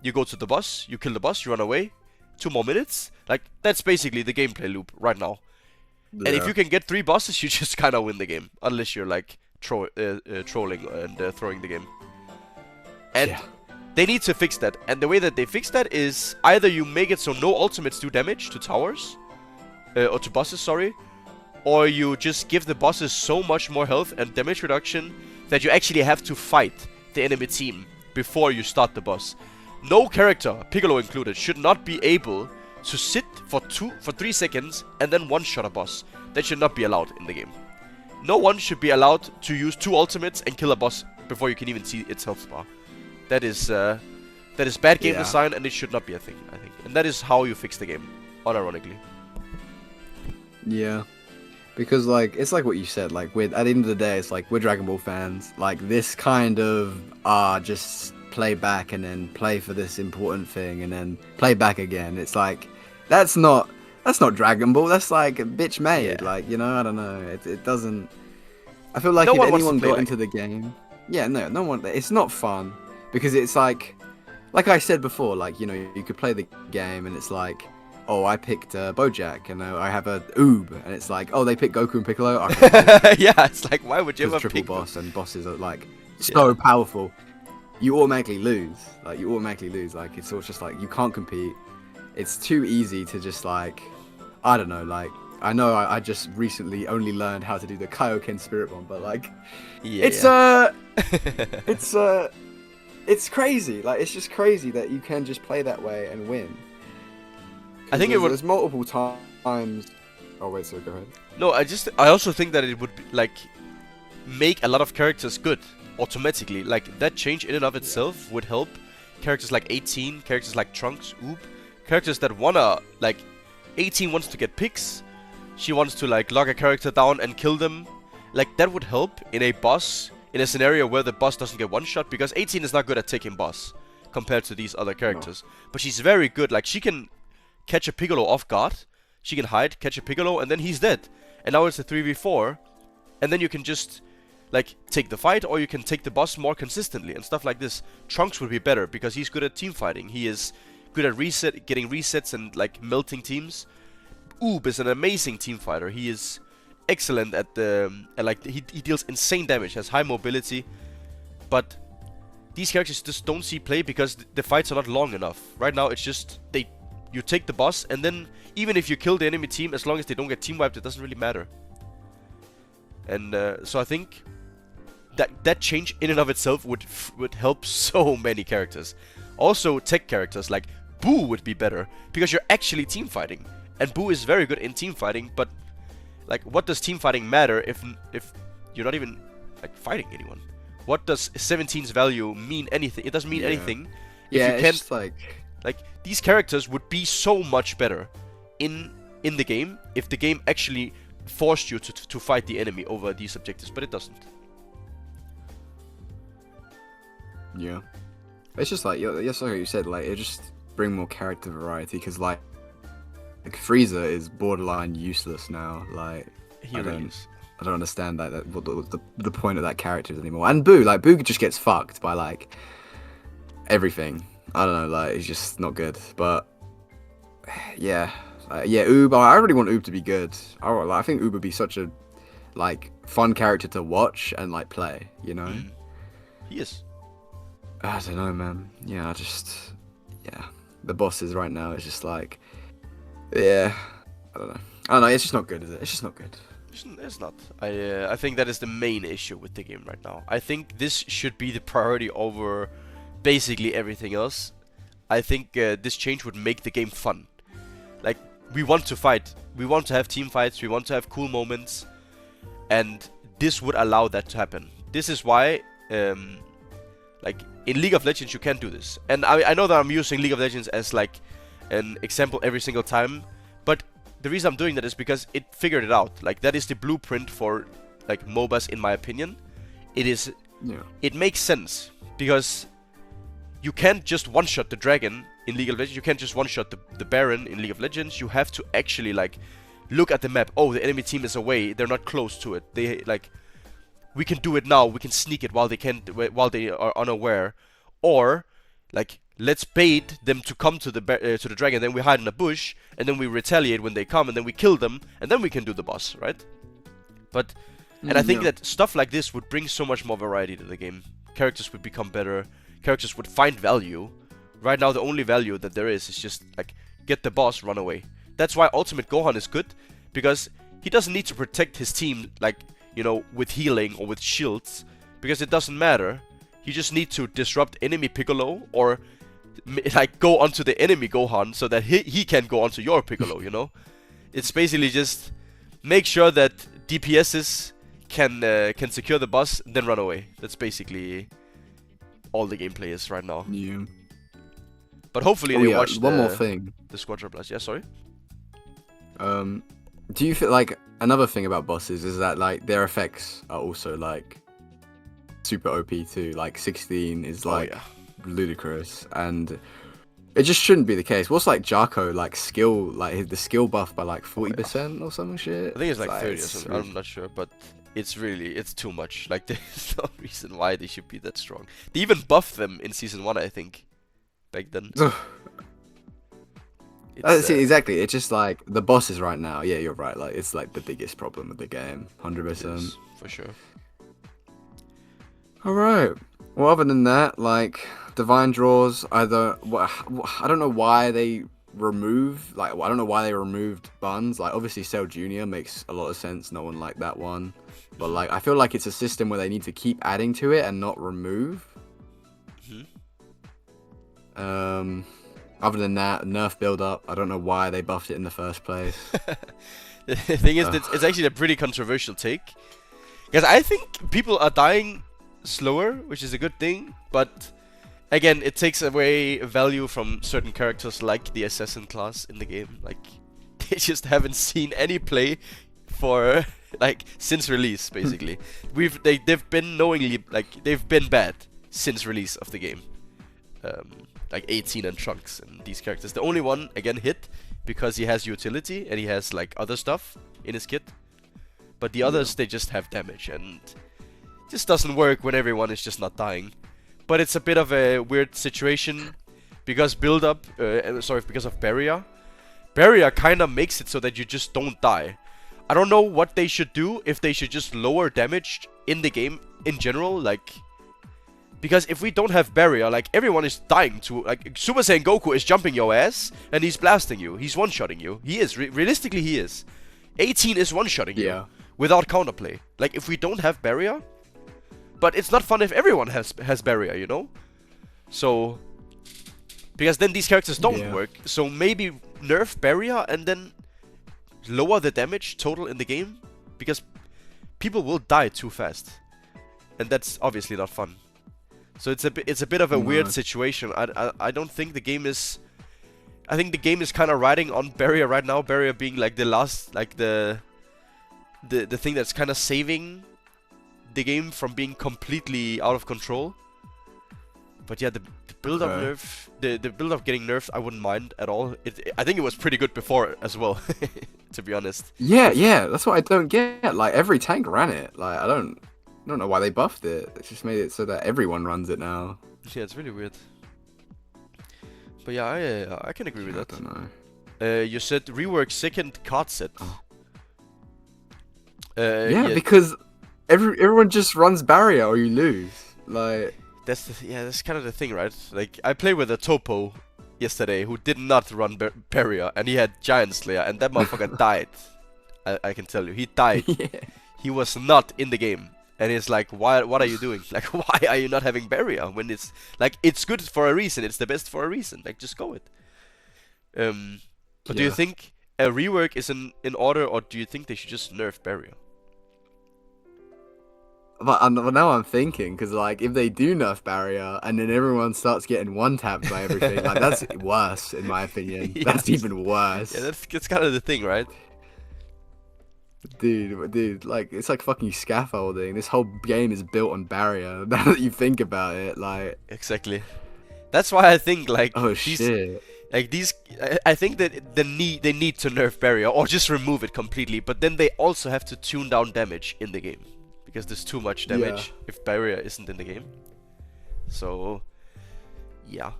you go to the boss, you kill the boss, you run away. 2 more minutes. Like, that's basically the gameplay loop right now. Yeah. And if you can get 3 bosses, you just kind of win the game. Unless you're like trolling and throwing the game. And Yeah. they need to fix that. And the way that they fix that is either you make it so no ultimates do damage to towers. Or to bosses, sorry. Or you just give the bosses so much more health and damage reduction that you actually have to fight the enemy team before you start the boss. No character, Piccolo included, should not be able to sit for 3 seconds and then one-shot a boss. That should not be allowed in the game. No one should be allowed to use 2 ultimates and kill a boss before you can even see its health bar. That is bad game design, and it should not be a thing, I think. And that is how you fix the game, unironically. Yeah. Because, like, it's like what you said, like, at the end of the day, it's like, we're Dragon Ball fans. Like, this kind of, just play back and then play for this important thing and then play back again. It's like, that's not Dragon Ball. That's, like, bitch made. Yeah. Like, you know, I don't know. It doesn't... I feel like No if one wants to anyone play got like into the game... Yeah, no one... It's not fun. Because it's like I said before, like, you know, you could play the game and it's like... Oh, I picked Bojack, and I have a Oob, and it's like, oh, they picked Goku and Piccolo. Yeah, it's like, why would you ever triple pick boss, and bosses are like so powerful. You automatically lose. Like it's sort of just like you can't compete. It's too easy to just like, I don't know. Like I know I just recently only learned how to do the Kaioken Spirit Bomb, but like, it's crazy. Like it's just crazy that you can just play that way and win. I think there's multiple times. Oh wait, so go ahead. No, I also think that it would be, like, make a lot of characters good automatically. Like that change in and of itself would help characters like 18, characters like Trunks, Oob, characters that wanna, like, 18 wants to get picks. She wants to like lock a character down and kill them. Like that would help in a scenario where the boss doesn't get one shot, because 18 is not good at taking boss compared to these other characters. No. But she's very good. Like she can catch a Piccolo off guard, she can hide, catch a Piccolo, and then he's dead. And now it's a 3v4, and then you can just, like, take the fight, or you can take the boss more consistently, and stuff like this. Trunks would be better, because he's good at team fighting. He is good at getting resets and, like, melting teams. Oob is an amazing team fighter. He is excellent at he deals insane damage, has high mobility, but these characters just don't see play because the fights are not long enough. Right now, it's just, you take the boss, and then even if you kill the enemy team, as long as they don't get team wiped, it doesn't really matter. And so I think that change in and of itself would help so many characters. Also, tech characters like Boo would be better, because you're actually team fighting, and Boo is very good in team fighting. But like, what does team fighting matter if you're not even like fighting anyone? What does 17's value mean anything? It doesn't mean anything. If you can't, it's like these characters would be so much better in the game if the game actually forced you to fight the enemy over these objectives, but it doesn't. Yeah, it's just like like you said, like it just bring more character variety, because like Frieza is borderline useless now. Like I don't understand what the point of that character is anymore. And Boo just gets fucked by like everything. I don't know, like, it's just not good. But, yeah. Oob, I really want Oob to be good. I think Oob would be such a, like, fun character to watch and, like, play, you know? He is. I don't know, man. Yeah, the bosses right now is just, like, I don't know, it's just not good, is it? It's just not good. It's not. I think that is the main issue with the game right now. I think this should be the priority over basically everything else. I think this change would make the game fun. Like, we want to fight, we want to have team fights, we want to have cool moments, and this would allow that to happen. This is why, like, in League of Legends you can't do this. And I know that I'm using League of Legends as like an example every single time, but the reason I'm doing that is because it figured it out. Like, that is the blueprint for like MOBAs, in my opinion. It makes sense, because you can't just one-shot the dragon in League of Legends. You can't just one-shot the Baron in League of Legends. You have to actually, like, look at the map. Oh, the enemy team is away. They're not close to it. They, like, we can do it now. We can sneak it while they are unaware. Or, like, let's bait them to come to the dragon, then we hide in a bush, and then we retaliate when they come, and then we kill them, and then we can do the boss, right? But and I think that stuff like this would bring so much more variety to the game. Characters would become better. Characters would find value. Right now, the only value that there is just like get the boss, run away. That's why Ultimate Gohan is good, because he doesn't need to protect his team like, you know, with healing or with shields, because it doesn't matter. You just need to disrupt enemy Piccolo or like go onto the enemy Gohan so that he can go onto your Piccolo, you know? It's basically just make sure that DPSs can secure the boss, then run away. That's basically all the gameplay is right now. Yeah. But hopefully they watch one more thing. The Squadra Blast. Yeah, sorry. Do you feel like another thing about bosses is that like their effects are also like super OP too? Like 16 is like ludicrous, and it just shouldn't be the case. What's like Jarko like skill, like the skill buff by like 40% or something shit? I think it's like 30 or something. I'm not sure, but it's too much. Like there's no reason why they should be that strong. They even buffed them in season 1, I think, back then. See, exactly. It's just like the bosses right now. Yeah, you're right. Like it's like the biggest problem with the game, 100%. For sure. All right. Well, other than that, like Divine Draws, I don't know why they removed buns. Like obviously Cell Junior makes a lot of sense. No one liked that one, but like I feel like it's a system where they need to keep adding to it and not remove. Other than that, nerf build up. I don't know why they buffed it in the first place. The thing is, it's actually a pretty controversial take, because I think people are dying slower, which is a good thing, but again, it takes away value from certain characters like the assassin class in the game. Like they just haven't seen any play for like since release, basically. They've been knowingly they've been bad since release of the game. Like 18 and Trunks and these characters. The only one again hit because he has utility and he has like other stuff in his kit, but the others they just have damage, and it just doesn't work when everyone is just not dying. But it's a bit of a weird situation because because of barrier. Barrier kind of makes it so that you just don't die. I don't know what they should do, if they should just lower damage in the game in general, like. Because if we don't have barrier, like everyone is dying to, like Super Saiyan Goku is jumping your ass and he's blasting you. He's one-shotting you. He is. Realistically, he is. 18 is one-shotting you without counterplay. Like if we don't have barrier, but it's not fun if everyone has barrier, you know? So, because then these characters don't work. So maybe nerf barrier and then lower the damage total in the game, because people will die too fast, and that's obviously not fun. So it's a bit of a weird situation. I don't think the game is. I think the game is kind of riding on barrier right now. Barrier being like the last, like the thing that's kind of saving the game from being completely out of control. But yeah, the build-up nerf, the build-up getting nerfed, I wouldn't mind at all. I think it was pretty good before as well, to be honest. Yeah, that's what I don't get. Like every tank ran it. Like I don't know why they buffed it. It just made it so that everyone runs it now. Yeah, it's really weird. But yeah, I can agree with that. I don't know. You said rework second card set. Yeah, because everyone just runs barrier or you lose. Like that's kind of the thing, right? Like I played with a Topo yesterday who did not run barrier, and he had Giant Slayer, and that motherfucker died. I can tell you, he died. He was not in the game. And it's like, what are you doing? Like, why are you not having barrier when it's like it's good for a reason? It's the best for a reason. Like, just go it. But do you think a rework is in order, or do you think they should just nerf barrier? But now I'm thinking, because like if they do nerf barrier and then everyone starts getting one tapped by everything, like that's worse in my opinion. That's even worse. Yeah, that's kind of the thing, right? Dude, like it's like fucking scaffolding. This whole game is built on barrier. Now that you think about it, like exactly. That's why I think like shit. Like these, I think that they need to nerf barrier or just remove it completely. But then they also have to tune down damage in the game, because there's too much damage if barrier isn't in the game. So yeah,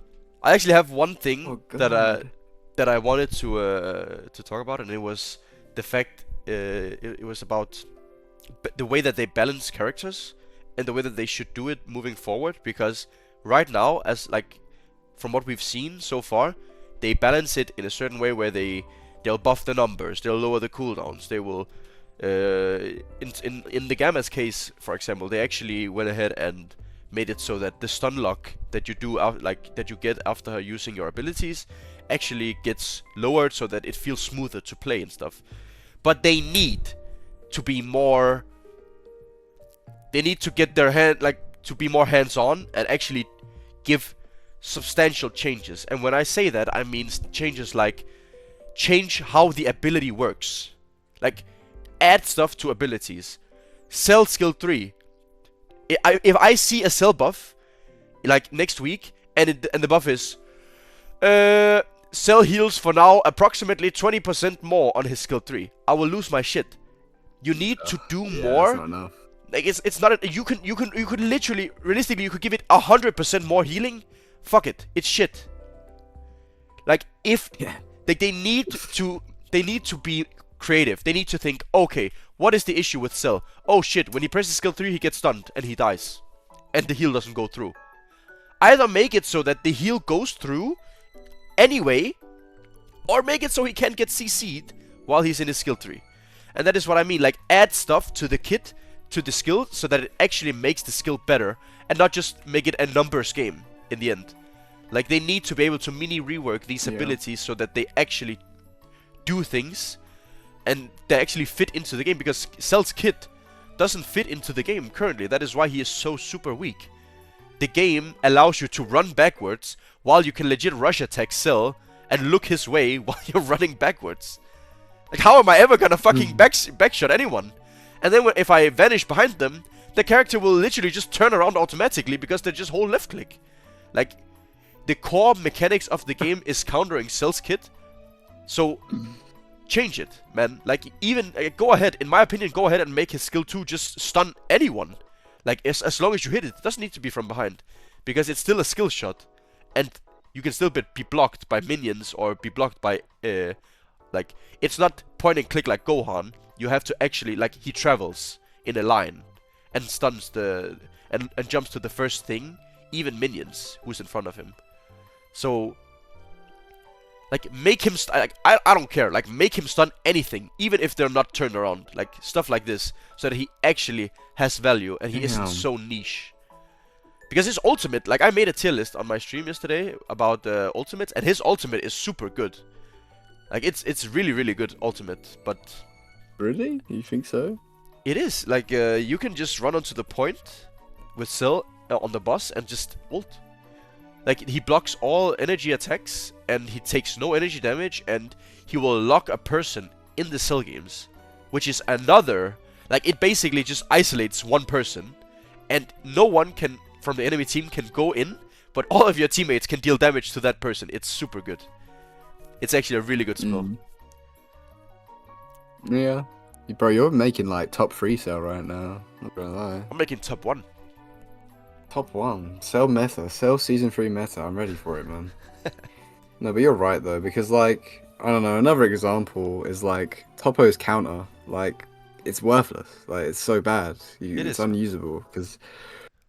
I actually have one thing Oh that god. I wanted to talk about, and it was the fact it was about the way that they balance characters and the way that they should do it moving forward. Because right now, as like from what we've seen so far, they balance it in a certain way where they'll buff the numbers, they'll lower the cooldowns, they will. In the Gamma's case, for example, they actually went ahead and made it so that the stun lock that you do that you get after using your abilities actually gets lowered so that it feels smoother to play and stuff. But they need to be more. They need to get their to be more hands-on and actually give substantial changes. And when I say that, I mean changes like change how the ability works, like add stuff to abilities. Cell skill 3. If I see a cell buff like next week and the buff is cell heals for now approximately 20% more on his skill 3, I will lose my shit. You need to do more. That's not enough. Like it's not you could literally realistically you could give it 100% more healing. Fuck it, it's shit. Like if like they need to be creative. They need to think, okay, what is the issue with Cell? Oh shit, when he presses skill 3 he gets stunned and he dies. And the heal doesn't go through. Either make it so that the heal goes through anyway, or make it so he can't get CC'd while he's in his skill 3. And that is what I mean, like add stuff to the kit, to the skill, so that it actually makes the skill better, and not just make it a numbers game in the end. Like they need to be able to mini rework these abilities so that they actually do things and they actually fit into the game, because Cell's kit doesn't fit into the game currently. That is why he is so super weak. The game allows you to run backwards while you can legit rush attack Cell and look his way while you're running backwards. Like how am I ever gonna fucking backshot anyone? And then if I vanish behind them, the character will literally just turn around automatically because they just hold left click. Like the core mechanics of the game is countering Cell's kit. So change it, man. Like even go ahead, in my opinion, go ahead and make his skill 2 just stun anyone. Like as long as you hit it, it doesn't need to be from behind, because it's still a skill shot, and you can still be blocked by minions or be blocked by like it's not point and click like Gohan. You have to actually, like, he travels in a line and stuns the and jumps to the first thing, even minions who's in front of him. So like make him like I don't care, like make him stun anything, even if they're not turned around, like stuff like this, so that he actually has value and he isn't so niche. Because his ultimate, like I made a tier list on my stream yesterday about ultimates, and his ultimate is super good. Like it's really really good ultimate, but Really? You think so? it is like you can just run onto the point with Cell on the boss and just ult. Like he blocks all energy attacks and he takes no energy damage, and he will lock a person in the Cell games, which is another, like it basically just isolates one person, and no one can from the enemy team can go in, but all of your teammates can deal damage to that person. It's super good. It's actually a really good spell. Yeah. Bro, you're making like top 3 Cell right now. Not gonna lie. I'm making top 1. Top 1. Cell meta. Cell season 3 meta. I'm ready for it, man. No, but you're right though, because like, I don't know, another example is like Topo's counter. Like, it's worthless. Like, it's so bad. It's unusable, because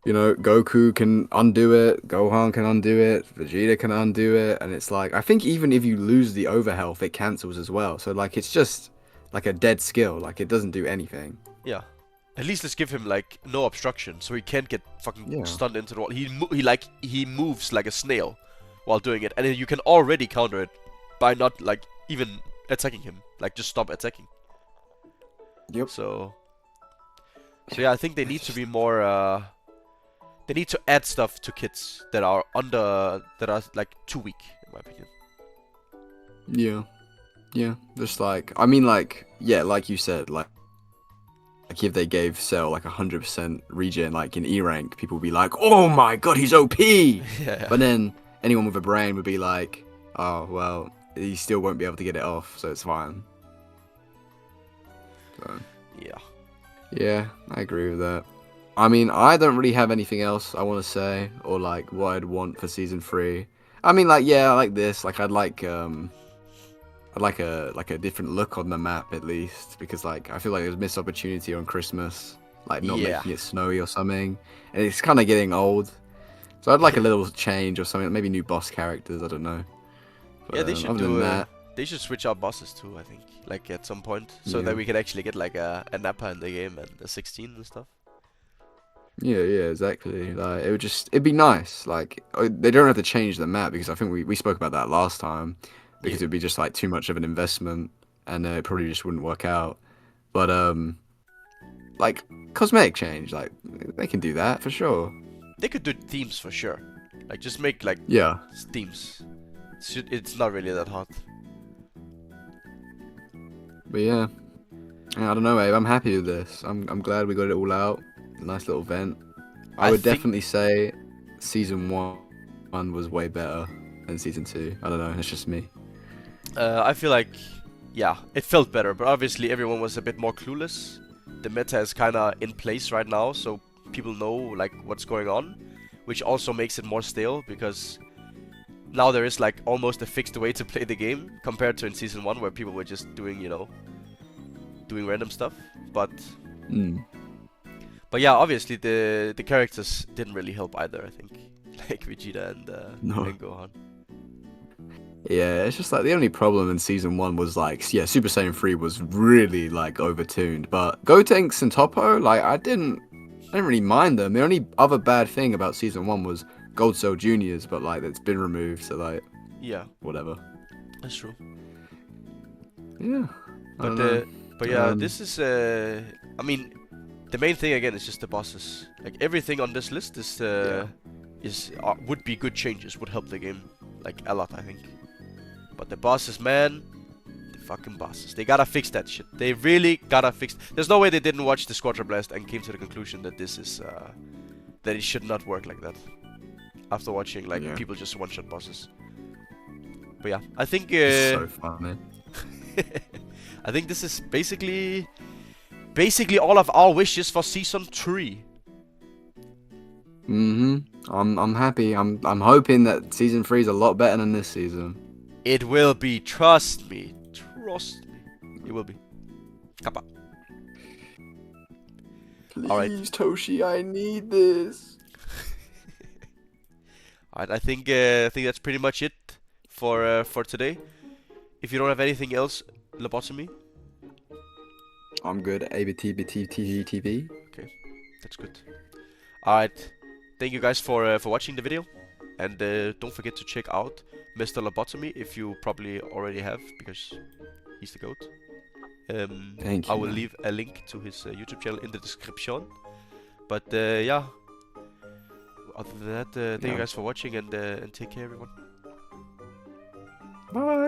you know, Goku can undo it, Gohan can undo it, Vegeta can undo it, and it's like, I think even if you lose the overhealth, it cancels as well. So like, it's just like a dead skill. Like, it doesn't do anything. Yeah. At least let's give him like no obstruction, so he can't get fucking stunned into the wall. He moves like a snail while doing it, and then you can already counter it by not like even attacking him. Like just stop attacking. Yep. So yeah, I think they need to be more. They need to add stuff to kits that are like too weak, in my opinion. Yeah. Just like, I mean, like, yeah, like you said, like if they gave Cell like 100% regen, like in E rank, people would be like, "Oh my god, he's OP!" Yeah. But then anyone with a brain would be like, "Oh well, he still won't be able to get it off, so it's fine." So, yeah, I agree with that. I mean, I don't really have anything else I want to say, or like what I'd want for season 3. I mean, like, yeah, I like this. Like, I'd like a different look on the map at least, because like I feel like there's a missed opportunity on Christmas, like not Yeah. making it snowy or something, and it's kind of getting old. So I'd like a little change or something, maybe new boss characters. I don't know. But Yeah, they should other than do. that, They should switch out bosses too. I think, like at some point, so yeah, that we can actually get like a Nappa in the game and a 16 and stuff. yeah, exactly. Like it'd be nice. Like they don't have to change the map because I think we spoke about that last time, Yeah, because it'd be just like too much of an investment and it probably just wouldn't work out. But like cosmetic change, like they can do that for sure. they could do themes for sure. Like just make like Yeah. themes. It's not really that hard. But yeah, I don't know, Abe. I'm happy with this. I'm glad we got it all out. A nice little vent. I I would think definitely say season one was way better than season two. I don't know. It's just me. I feel like, yeah, it felt better, but obviously everyone was a bit more clueless. The meta is kind of in place right now, so people know like what's going on, which also makes it more stale because now there is like almost a fixed way to play the game compared to in season one where people were just doing, doing random stuff. But Mm. but yeah, obviously the characters didn't really help either. I think like Vegeta No. and Gohan. Yeah, it's just like the only problem in season one was like, yeah, Super Saiyan 3 was really like overtuned, but Gotenks and Toppo, like I didn't really mind them. The only other bad thing about season one was Gold Cell Juniors, but like it's been removed, so like Yeah, whatever. that's true. Yeah. I But don't know. but yeah, Um, this is I mean, the main thing again is just the bosses. Like everything on this list is would be good changes, would help the game like a lot, I think. But the bosses, man, the fucking bosses, they gotta fix that shit. They really gotta fix. There's no way they didn't watch the Squadra Blast and came to the conclusion that this is that it should not work like that. After watching like Yeah. people just one-shot bosses. But yeah, I think it's so funny. I think this is basically all of our wishes for season 3. I'm happy. I'm hoping that season 3 is a lot better than this season. It will be, trust me. Trust me. It will be. Kappa. Please, Alright. Toshi, I need this. Alright, I think that's pretty much it for today. If you don't have anything else, lobotomy. I'm good. ABTBTTV. Okay, that's good. Alright, thank you guys for watching the video, and don't forget to check out Mr. Lobotomy if you probably already have, because he's the goat. Thank I you, will man. leave a link to his YouTube channel in the description. But yeah, other than that, thank you Yeah. guys for watching, and take care, everyone. Bye.